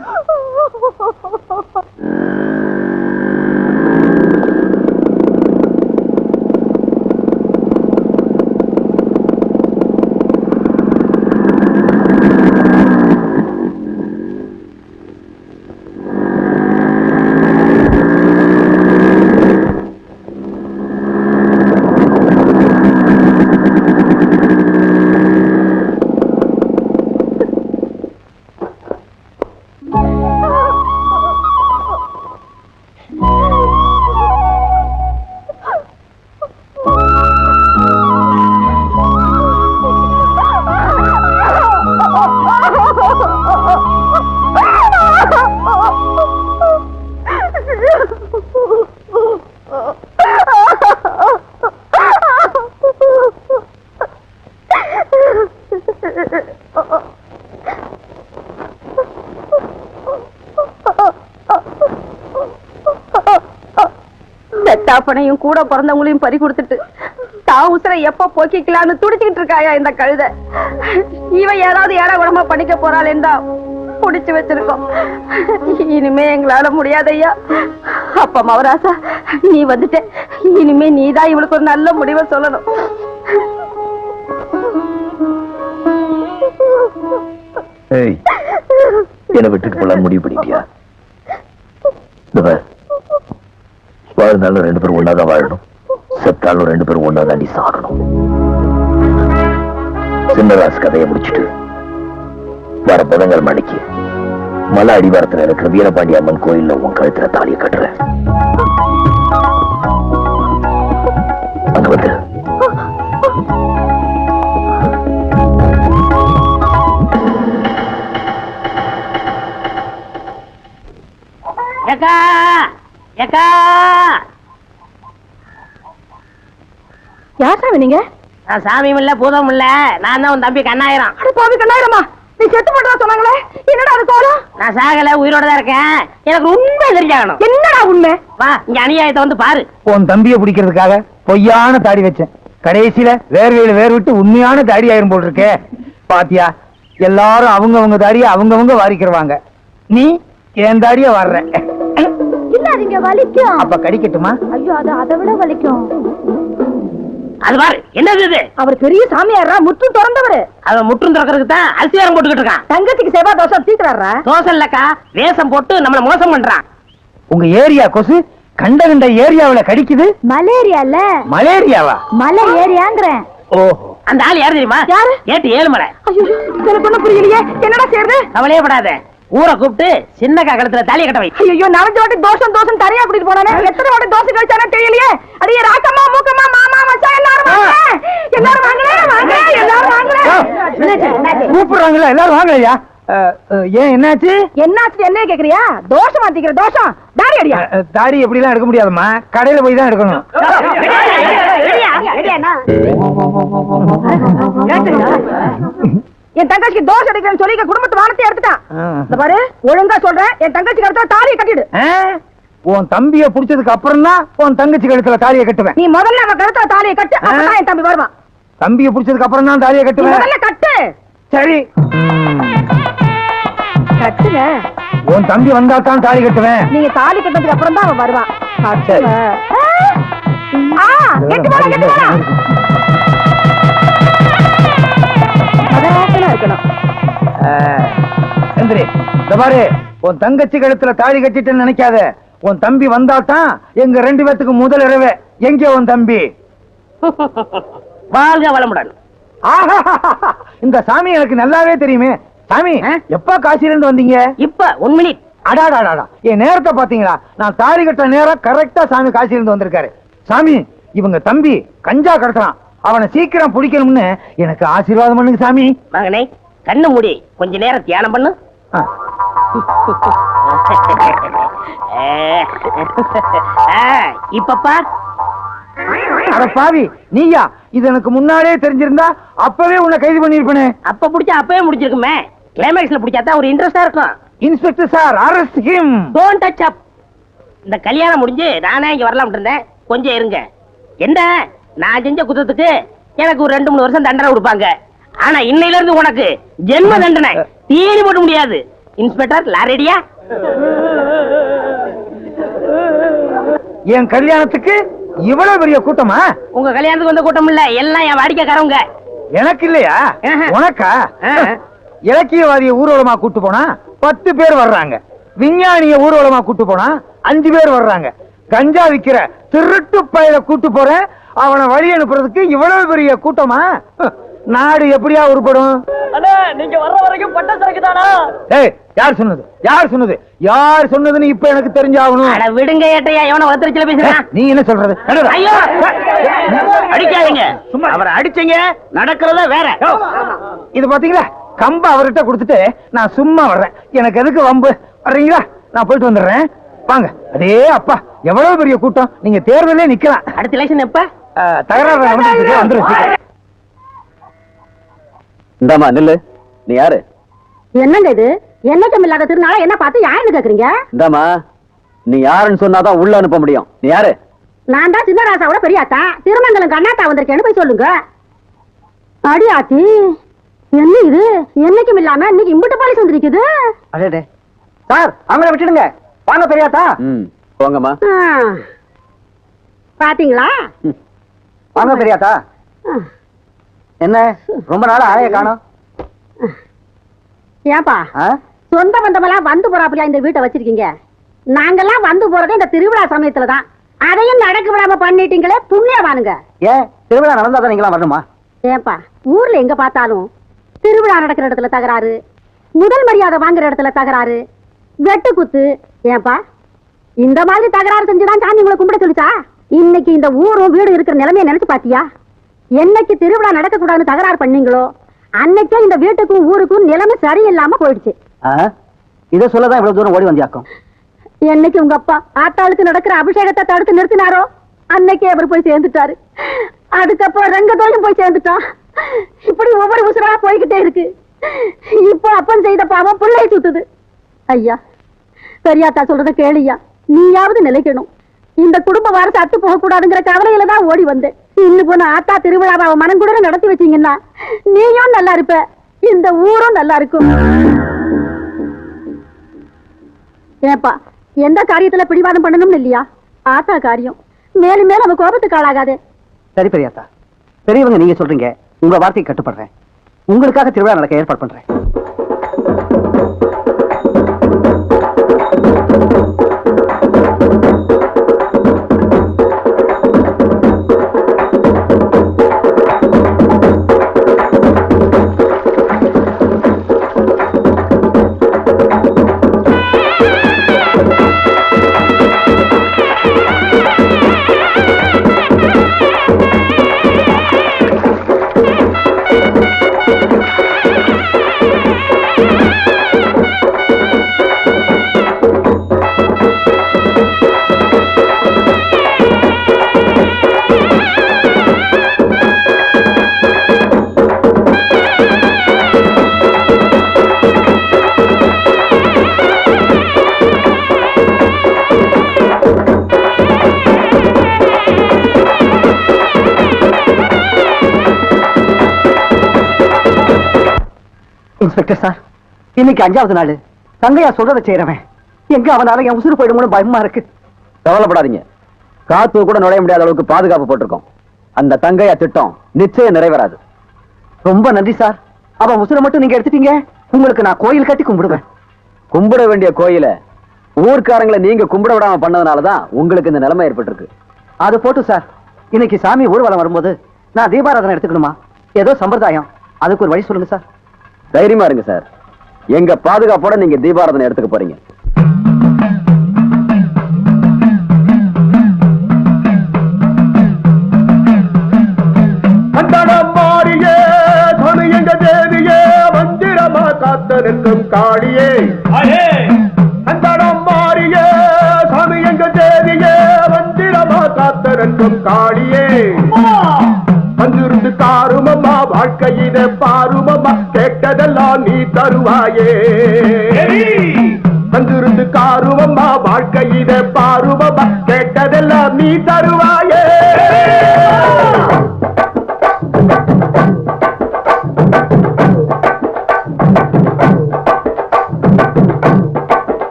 பெத்தாப்பனையும் கூட பிறந்தவங்களையும் பறி கொடுத்துட்டு தான் உசுரை எப்ப போக்கிக்கலான்னு துடிச்சுக்கிட்டு இருக்காயா இந்த கழுதை. இவன் ஏதாவது ஏழை குடமா படிக்க போறாளேன்னு தான் புடிச்சு வச்சிருக்கோம். இனிமே எங்களால முடியாதையா. அப்ப மவராசா நீ வந்துட்ட, இனிமே நீதான் இவளுக்கு ஒரு நல்ல முடிவை சொல்லணும். என்ன விட்டுட்டு போலாம் முடிவு பண்ணிட்டியா? வாழ்ந்தாலும் 2 பேரும் ஒன்னாதான் வாழணும், செத்தாலும் 2 பேரும் ஒன்னா தாண்டி சாகணும். சின்னராசு கதையை முடிச்சுட்டு வர புதங்கள் மணிக்கு மலை அடிவாரத்தில் இருக்கிற வீரபாண்டி அம்மன் கோயில்ல உன் கழுத்துல தாலியை கட்டுறேன். அங்க வந்து ஏக்கா ஏக்கா. யார் சாமி நீங்க? நான் சாமியும் இல்ல பூதமும் இல்ல, நான் தான் உன் தம்பி கண்ணாயிரம். பாவி கண்ணாயிரமா, நீ செத்து போட்டா சொன்னாங்களே, என்னடா அது கோலம்? நான் சாகல, உயிரோட தான் இருக்கேன். எனக்கு உண்மை தெரிஞ்சாகணும். என்னடா உண்மை? வா இங்க அநியாயத்தை வந்து பாரு. உன் தம்பியை பிடிக்கிறதுக்காக பொய்யான தாடி வச்சேன், கடைசியில வேர்வையில வேர் விட்டு உண்மையான தாடி ஆயிரும் போல் இருக்கே. பாத்தியா, எல்லாரும் அவங்க தாடியை அவங்கவங்க வாரிக்கிறவாங்க, நீ என் தாடிய வர்ற. இல்ல அதுங்க வலிக்கும். அப்ப கடிக்கட்டுமா? ஐயோ அது அதை விட வலிக்கும். அது பாரு, என்னது இது? அவர் பெரிய சாமியாரா, முற்றும் திறந்தவரு. அவன் முற்றும் திறக்கிறதுக்கு தான் அரிசியாரம் போட்டுக்கிட்டு இருக்கான். தங்கத்துக்கு செவ்வாய் தோசம் தீக்குறாரா? தோசை இல்லக்கா, வேஷம் போட்டு நம்மள மோசம் பண்றான். உங்க ஏரியா கொசு கண்ட ஏரியாவில கடிக்குது. மலேரியா இல்ல, மலேரியாவா? மலை ஏரியாங்கிறேன். ஓஹோ, அந்த ஆள் யாரு தெரியுமா? யாரு? ஏட்டு ஏழுமலை. ஐயோ எனக்கு ஒண்ணும் புரியலையே, என்னடா செய்யறது? கவலையே படாத, ஊரை கூப்பிட்டு சின்னக்கா கழுத்துல தாலியை கட்ட வை. ஐயோ நரஞ்ச வாட்டி தோசம் தனியா கூட்டிட்டு போனானே, எத்தனை வாட்டி தோசை கழிச்சானே தெரியலையே. அடியே ராக்கம்மா மூக்கம்மா மாமா மச்சான் எல்லாரும் வாங்க, எல்லாரும் வாங்க, எல்லாரும் வாங்க. கூப்பிடுறாங்களா? எல்லாரும் வாங்கலையா? ஏன் என்னாச்சு? என்னாச்சு என்ன கேக்குறியா? தோசை மாத்திக்கிற தோசம் தாடி அடியா. தாடி எப்படி எல்லாம் எடுக்க முடியாதுமா, கடையில போய் தான் எடுக்கணும். என் தங்கச்சிக்கு தோசை அடிக்கிறேன்னு சொல்லி குடும்பத்து வானத்தை எடுத்துட்டான். இந்த பாரு, ஒழுங்கா சொல்றேன், என் தங்கச்சி கழுத்துல தாலியை கட்டிடு. உன் தம்பிய புடிச்சதுக்கு அப்புறம் தான் உன் தங்கச்சி கழுத்துல தாலியை கட்டுவேன். நீ முதல்ல அவன் கழுத்துல தாலியை கட்டு, அப்பதான் என் தம்பி வருவான். தம்பிய புடிச்சதுக்கு அப்புறம் தான் தாலியை கட்டுவேன். முதல்ல கட்டு. சரி கட்டுங்க. உன் தம்பி வந்தா தான் தாலி கட்டுவேன். நீங்க தாலி கட்டதுக்கு அப்புறம் தான் அவன் வருவான். சரி. கெட்டு போடா, கெட்டு போடா. பாரு, உன் தங்கச்சி கழுத்துல தாலி கட்டிட்டு நினைக்காத. உன் தம்பி வந்தாதான் எங்க 2 பேத்துக்கு முதல் இரவே. எங்க உன் தம்பி? வாழ்க வளமுடன். இந்த சாமி எனக்கு நல்லாவே தெரியுமே. சாமி, எப்ப காசில இருந்து வந்தீங்க? இப்ப 1 மினிட். அடாடாடா, என் நேரத்தை பாத்தீங்களா? நான் தாலி கட்ட நேரம் கரெக்டா சாமி காசில இருந்து வந்திருக்காரு. சாமி, இவங்க தம்பி கஞ்சா கடத்துறான், அவனை சீக்கிரம் பிடிக்கணும்னு எனக்கு ஆசீர்வாதம் பண்ணுங்க சாமி. மகனே, கண்ணு மூடி கொஞ்ச நேரம் தியானம் பண்ணு. இப்ப பார். அட பாவி, நீயா? இது எனக்கு முன்னாடியே தெரிஞ்சிருந்தா அப்பவே உன்னை கைது பண்ணிருப்பேனே. அப்ப பிடிச்சா அப்பவே முடிச்சிருக்குமே. கிளைமேக்ஸ்ல பிடிச்சாதான் ஒரு இன்ட்ரெஸ்டா இருக்கும். Inspector sir, arrest him. Don't touch up. இந்த கல்யாணம் முடிஞ்சு நானே இங்க வரலாம் இருந்தேன், கொஞ்சம் இருங்க. என்ன, நான் செஞ்ச குத்தத்துக்கு எனக்கு ஒரு 2-3 வருஷம் தண்டனை கொடுப்பாங்க. ஆனா இன்னையில இருந்து உனக்கு ஜென்ம தண்டனை, தீனி போட முடியாது. இன்ஸ்பெக்டர் லாரடியா? என் கல்யாணத்துக்கு இவ்வளவு பெரிய கூட்டமா? உங்க கல்யாணத்துக்கு வந்த கூட்டம் இல்ல, எல்லாம் என் வாடிக்கைக்காரங்க. எனக்கு இல்லையா? உனக்கா? இலக்கியவாதிய ஊர்வலமா கூட்டு போனா 10 பேர் வர்றாங்க, விஞ்ஞானிய ஊர்வலமா கூட்டு போனா 5 பேர் வர்றாங்க, கஞ்சா விக்கிற திருட்டு பையல கூட்டு போறேன், அவனை வழி அனுப்புறதுக்கு இவ்வளவு பெரிய கூட்டமா? நாடு எப்படியா உருப்படும்? நீங்க வர்ற வரைக்கும் பட்ட சரக்கு தானா? ஏய், யார் சொன்னது? யார் சொன்னது? யார் சொன்னதுன்னு இப்ப எனக்கு தெரிஞ்சாகணும். அட விடுங்க ஏட்டையா, எவன வளர்த்துறச்சில பேசுறான். நீ என்ன சொல்றது? ஐயோ, அடிக்காதீங்க. அவரை அடிச்சீங்க, நடக்கிறத வேற. இது பாத்தீங்களா, கம்ப அவர்கிட்ட கொடுத்துட்டு நான் சும்மா வர்றேன். எனக்கு எதுக்கு வம்பு? வர்றீங்களா? நான் போயிட்டு வந்துடுறேன். வாங்க. அடே அப்பா, எவ்வளவு பெரிய கூட்டம். நீங்க தேர்தலே நிக்கலாம். அடுத்த எலெக்ஷன் எப்ப? தகராறு வந்துருச்சு. இந்தாமா நில்லு. நீ யாரு? என்னங்க இது? என்னைக்கும் இல்லாத திருநாள என்ன பார்த்து யாருன்னு கேக்குறீங்க? இந்தாமா, நீ யாருன்னு சொன்னாதான் உள்ள அனுப்ப முடியும். நீ யாரு? நான் தான் சின்னராசாவோட பெரியாத்தா, திருமங்கலம் கண்ணாத்தா வந்திருக்கேன்னு போய் சொல்லுங்க. அடியாத்தி, என்ன இது? என்னைக்கும் இல்லாம இன்னைக்கு இம்புட்டு போலீஸ் வந்திருக்குது. அடே சார், அவங்கள விட்டுடுங்க. வாங்க பெரியாத்தா. போங்கம்மா. பாத்தீங்களா? வாங்க பெரியாத்தா. என்ன ரொம்ப நாள் ஆளைய காணோம்? ஏன்பா சொந்த பந்தமெல்லாம் வந்து போறாப்பியா இந்த வீட்டை வச்சிருக்கீங்க? நாங்கெல்லாம் வந்து போறது இந்த திருவிழா சமயத்துலதான். அதையும் நடக்க விடாம பண்ணிட்டீங்களே, புண்ணியவானுங்க. ஏன் திருவிழா நடந்தாதான் நீங்களாம் வரணுமா? ஏன்பா ஊர்ல எங்க பார்த்தாலும் திருவிழா நடக்கிற இடத்துல தகராறு, முதல் மரியாதை வாங்குற இடத்துல தகராறு, வெட்டு குத்து. ஏன்பா இந்த மாதிரி தகராறு செஞ்சுதான் சாமி உங்களை கும்பிட சொல்லிச்சா? இன்னைக்கு இந்த ஊரும் வீடு இருக்கிற நிலைமையை நினைச்சு பாத்தியா? என்னைக்கு திருவிழா நடக்க கூடாதுன்னு தகராறு பண்ணீங்களோ அன்னைக்கே இந்த வீட்டுக்கும் ஊருக்கும் நிலைமை சரியில்லாம போயிடுச்சு. இதை சொல்லதான் இவ்வளவு தூரம் ஓடி வந்தியாக்கும். என்னைக்கு உங்க அப்பா ஆத்தாளுக்கு நடக்கிற அபிஷேகத்தை தடுத்து நிறுத்தினாரோ அன்னைக்கே அவர் போய் சேர்ந்துட்டாரு. அதுக்கப்புறம் ரங்கத்தோடும் போய் சேர்ந்துட்டான். இப்படி ஒவ்வொரு உசுரா போய்கிட்டே இருக்கு. இப்போ அப்பன் செய்த பாவம் பிள்ளை சுட்டுது. ஐயா பெரியாத்தா சொல்றத கேளியா, நீயாவது நிலைக்கணும். இந்த குடும்ப வாரத்தை அத்து போக கூடாதுங்கிற கவலையில தான் ஓடி வந்தேன். இன்னும் போன ஆத்தா திருவிழாவை மனம் கூட நடத்தி வச்சீங்கன்னா நீயும் நல்லா இருப்ப, இந்த ஊரும் நல்லா இருக்கும். ஏப்பா எந்த காரியத்துல பிடிவாதம் பண்ணணும்னு இல்லையா? ஆத்தா காரியம் மேலும் மேலும் நம்ம கோபத்துக்கு ஆளாகாது. சரி பெரியாத்தா, பெரியவங்க நீங்க சொல்றீங்க, உங்க வார்த்தையை கட்டுப்படுறேன். உங்களுக்காக திருவிழா நடக்க ஏற்பாடு பண்றேன். இன்ஸ்பெக்டர் சார், இன்னைக்கு 5வது நாள். தங்கையா சொல்றதை செய்யறவன் எங்க அவனால என் உசுறு போயிடுமோன்னு பயமா இருக்கு. கவலைப்படாதீங்க, காத்து கூட நுழைய முடியாத அளவுக்கு பாதுகாப்பு போட்டிருக்கோம். அந்த தங்கையா திட்டம் நிச்சயம் நிறைவேறாது. ரொம்ப நன்றி சார். அவன் உசுரை மட்டும் நீங்க எடுத்துட்டீங்க, உங்களுக்கு நான் கோயில் கட்டி கும்பிடுவேன். கும்பிட வேண்டிய கோயில ஊர்க்காரங்களை நீங்க கும்பிட விடாம பண்ணதுனாலதான் உங்களுக்கு இந்த நிலைமை ஏற்பட்டிருக்கு. அது போட்டு சார், இன்னைக்கு சாமி ஊர்வலம் வரும்போது நான் தீபாராதனை எடுத்துக்கணுமா? ஏதோ சம்பிரதாயம், அதுக்கு ஒரு வழி சொல்லுங்க சார். தைரியமா இருங்க சார், எங்க பாதுகாப்போட நீங்க தீபாராதனை எடுத்துக்க போறீங்க. மாறியே துணை எங்க தேவியே மந்திரமா காத்த நிற்கும் காளியே. அந்தடம் மாறியே சாமி எங்க தேவியே மந்திரமா காத்த நிற்கும் காளியே. வந்திருந்து காருமம்மா வாழ்க்கையில பாருமம்மா கேட்டதெல்லாம் நீ தருவாயே. வந்திருந்து காருமம்மா வாழ்க்கையில பாருமம்மா கேட்டதெல்லாம் நீ தருவாயே.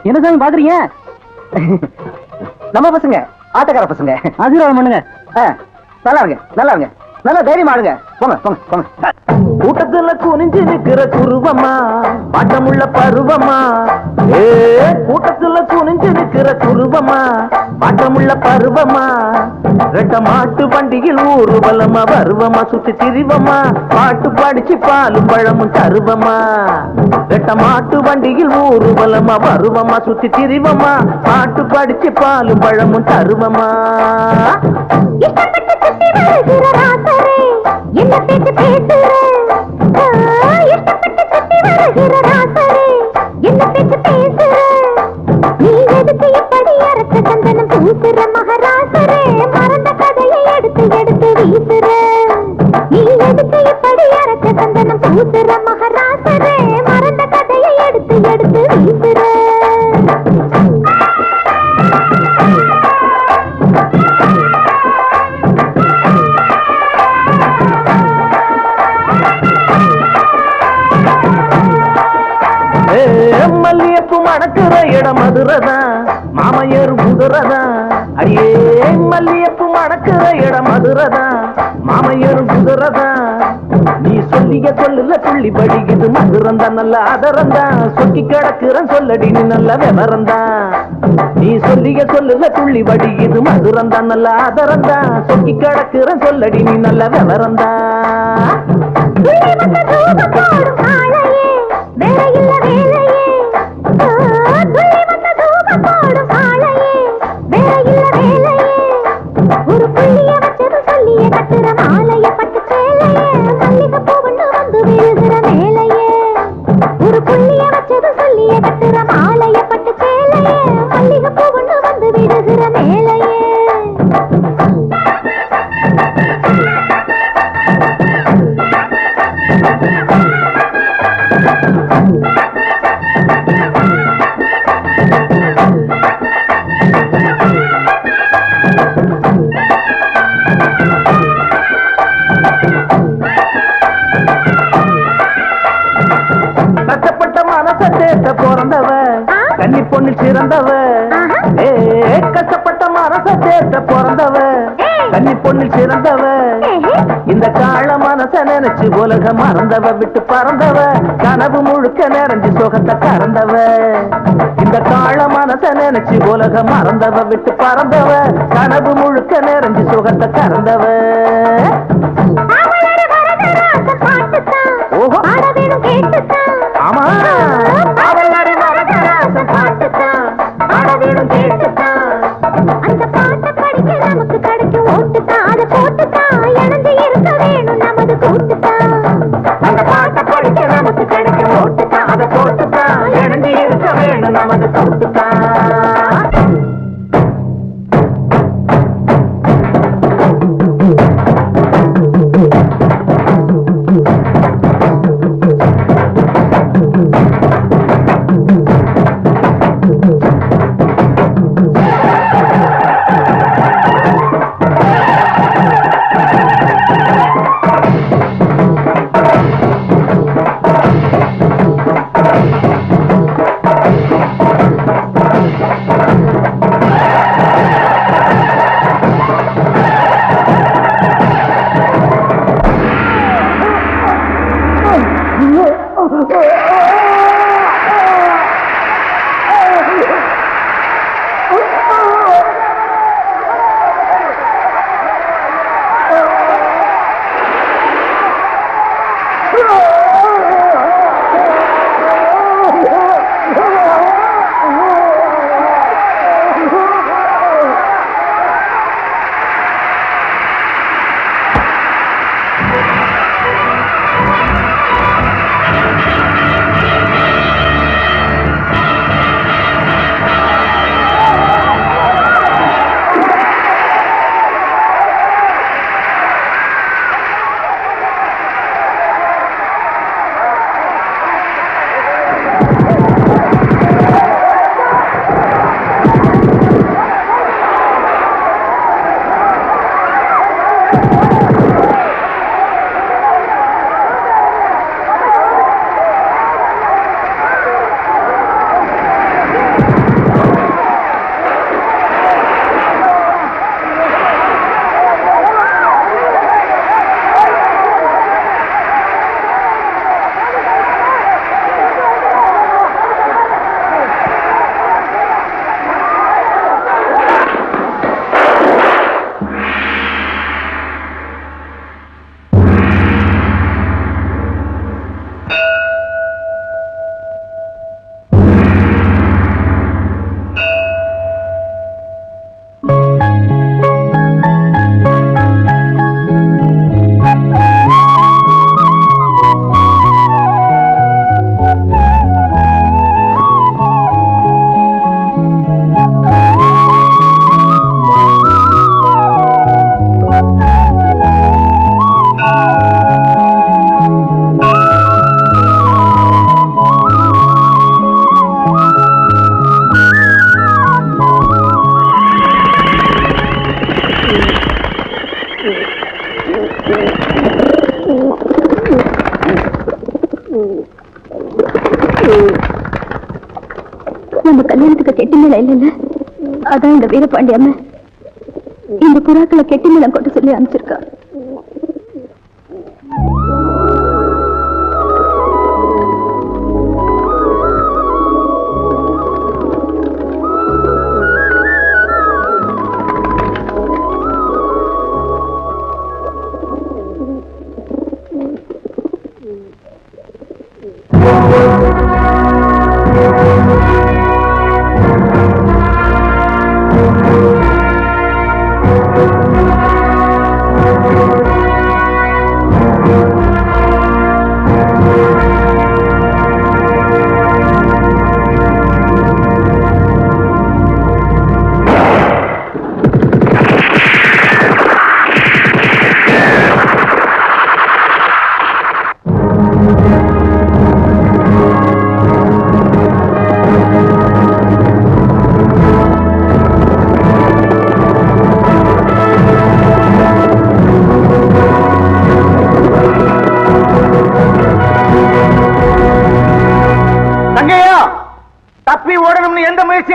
என்ன சாமி பாக்குறீங்க? நம்ம பசங்க, ஆட்டக்கார பசங்க. ஆசீர்வாதம் பண்ணுங்க. நல்லா இருங்க, நல்லா இருங்க, நல்லா தைரியமா ஆடுங்க. போங்க போங்க போங்க. கூட்டத்துல குனிஞ்சு நிக்கிற குருவமா, பாட்டமுள்ள பருவமா. கூட்டத்துல குனிஞ்சு நிக்கிற குருவமா, பாட்டமுள்ள பருவமா. ரெட்ட மாட்டு வண்டியில் ஊர்வலமா வருவமா, சுத்தி திரிவமா, பாட்டு படிச்சு பாலும் பழமும் தருவமா. ரெட்ட மாட்டு வண்டியில் ஊர்வலமா வருவமா, சுத்தி திரிவமா, பாட்டு படிச்சு பாலும் பழமும் தருவமா. என்ன பேச்சு பேசுற? இஷ்டப்பட்டு சுத்தி வருகிற ராசரே, என்ன பேச்சு பேசுற? நீ எதுக்கு இப்படி அரச சந்தனம் பூசுற மகாராசரே? மறந்த கதையை எடுத்து எடுத்து வீசுற. நீ எதுக்கு இப்படி அரச சந்தனம் பூசுற மகராசரே மறந்த கதையை எடுத்து எடுத்து வீசுற மல்லியப்பு மணக்கிற இடம் மதுரதான் மாமையர் குதிரதான் அடியே மல்லியப்பு மணக்கிற இடம் மதுரதான் மாமையர் குதிரதான் நீ சொல்லிய சொல்லுல துள்ளி படிக்குது மதுரந்தான் நல்ல அதரந்தான் சொக்கி கிடக்குறன் சொல்லடி நீ நல்ல விவரந்தான் நீ சொல்லிய சொல்லுல துள்ளி படிக்குது மதுரந்தான் நல்ல அதரந்தான் சொக்கி கிடக்குறன் சொல்லடி நீ நல்ல விவரந்தான் வேற இல்ல வேலையே துள்ளி வந்த தூபம் போடும் காளையே வேற இல்ல வேலையே ஒரு புள்ளிய வச்சது சொல்லிய கட்டுற மாலைய பட்டு சேலையே மல்லிகை பூவண்டு வந்து விழுகிற மேலையே ஒரு புள்ளிய வச்சது சொல்லிய கட்டுற மாலைய பட்டு சேலையே மல்லிகை பூவண்டு வந்து விழுகிற மேலையே கஷ்டப்பட்ட மனச தேத்த பிறந்தவ கன்னி பொண்ணு சிறந்தவ கஷ்டப்பட்ட மனச தேத்த பிறந்தவ கன்னி பொண்ணு சிறந்தவ இந்த கால மனச நினைச்சு உலக மறந்தவ விட்டு பறந்தவ கனவு முழுக்க நிறைஞ்சு சுகத்தை கறந்தவ இந்த கால மனச நினைச்சு உலக மறந்தவ விட்டு பறந்தவ கனவு முழுக்க நிறைஞ்சு சுகத்தை கறந்தவ ஓஹோ ஆமா அவளாரி வரதராசம் பாட்டுத்தான் ஆட வேணும் கேட்டுத்தான் அந்த பாட்டை படிக்க நமக்கு கிடைக்கும் ஓட்டுத்தான் அதை போட்டுத்தான் இணைஞ்சு இருக்க வேணும் நமது கூட்டுத்தான் அந்த பாட்டை படிக்க நமக்கு கிடைக்கும் ஓட்டுத்தான் அதை போட்டுத்தான் இணைஞ்சு இருக்க வேணும் நமது கூட்டுத்தான் கல்யாணத்துக்கு கெட்டி மேளம் இல்லைல்ல, அதான் இந்த வீரபாண்டி அம்மன் இந்த புறாக்களை கெட்டி மேளம் கொண்டு சொல்லி அனுப்பிச்சிருக்கா.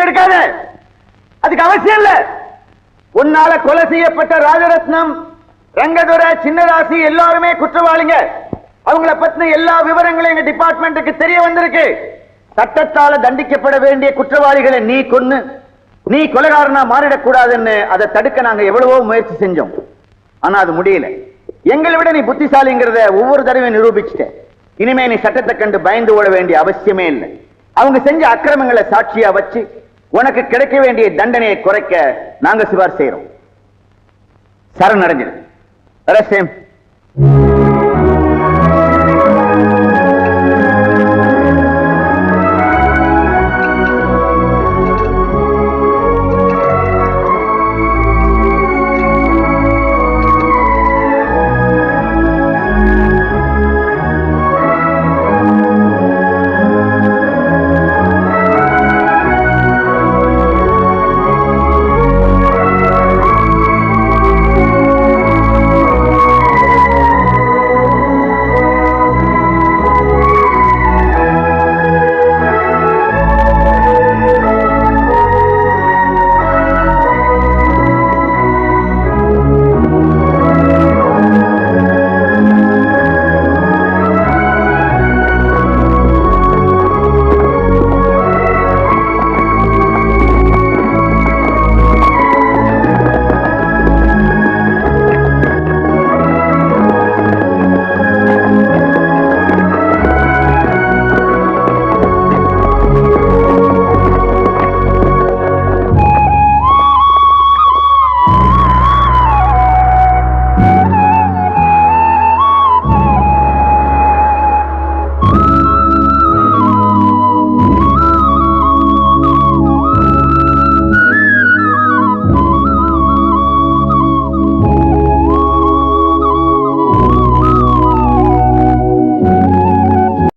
எடுக்காத, அதுக்கு அவசியம் இல்ல. உன்னால கொலை செய்யப்பட்ட ராஜரத்னம், ரங்கதுரை, சின்னராசி எல்லாருமே குற்றவாளிங்க. அவங்கள பத்தின எல்லா விவரங்களும் எங்க டிபார்ட்மெண்ட்டுக்கு தெரிய வந்திருக்கு. சட்டத்தால தண்டிக்கப்பட வேண்டிய குற்றவாளிகளை நீ கொன்னு நீ கொலைகாரனா மாறிடக்கூடாதுன்னு அதை தடுக்க நாங்க எவ்வளவோ முயற்சி செஞ்சோம். ஆனா அது முடியல. எங்களை விட நீ புத்திசாலிங்கிறத ஒவ்வொரு தடவையும் நிரூபிச்சுட்ட. இனிமே நீ சட்டத்தை கண்டு பயந்து ஓட வேண்டிய அவசியமே இல்லை. அவங்க செஞ்ச அக்கிரமங்களை சாட்சியா வச்சு உனக்கு கிடைக்க வேண்டிய தண்டனையை குறைக்க நாங்க சிபாரிசு செய்யறோம். சரணடைஞ்சிரு.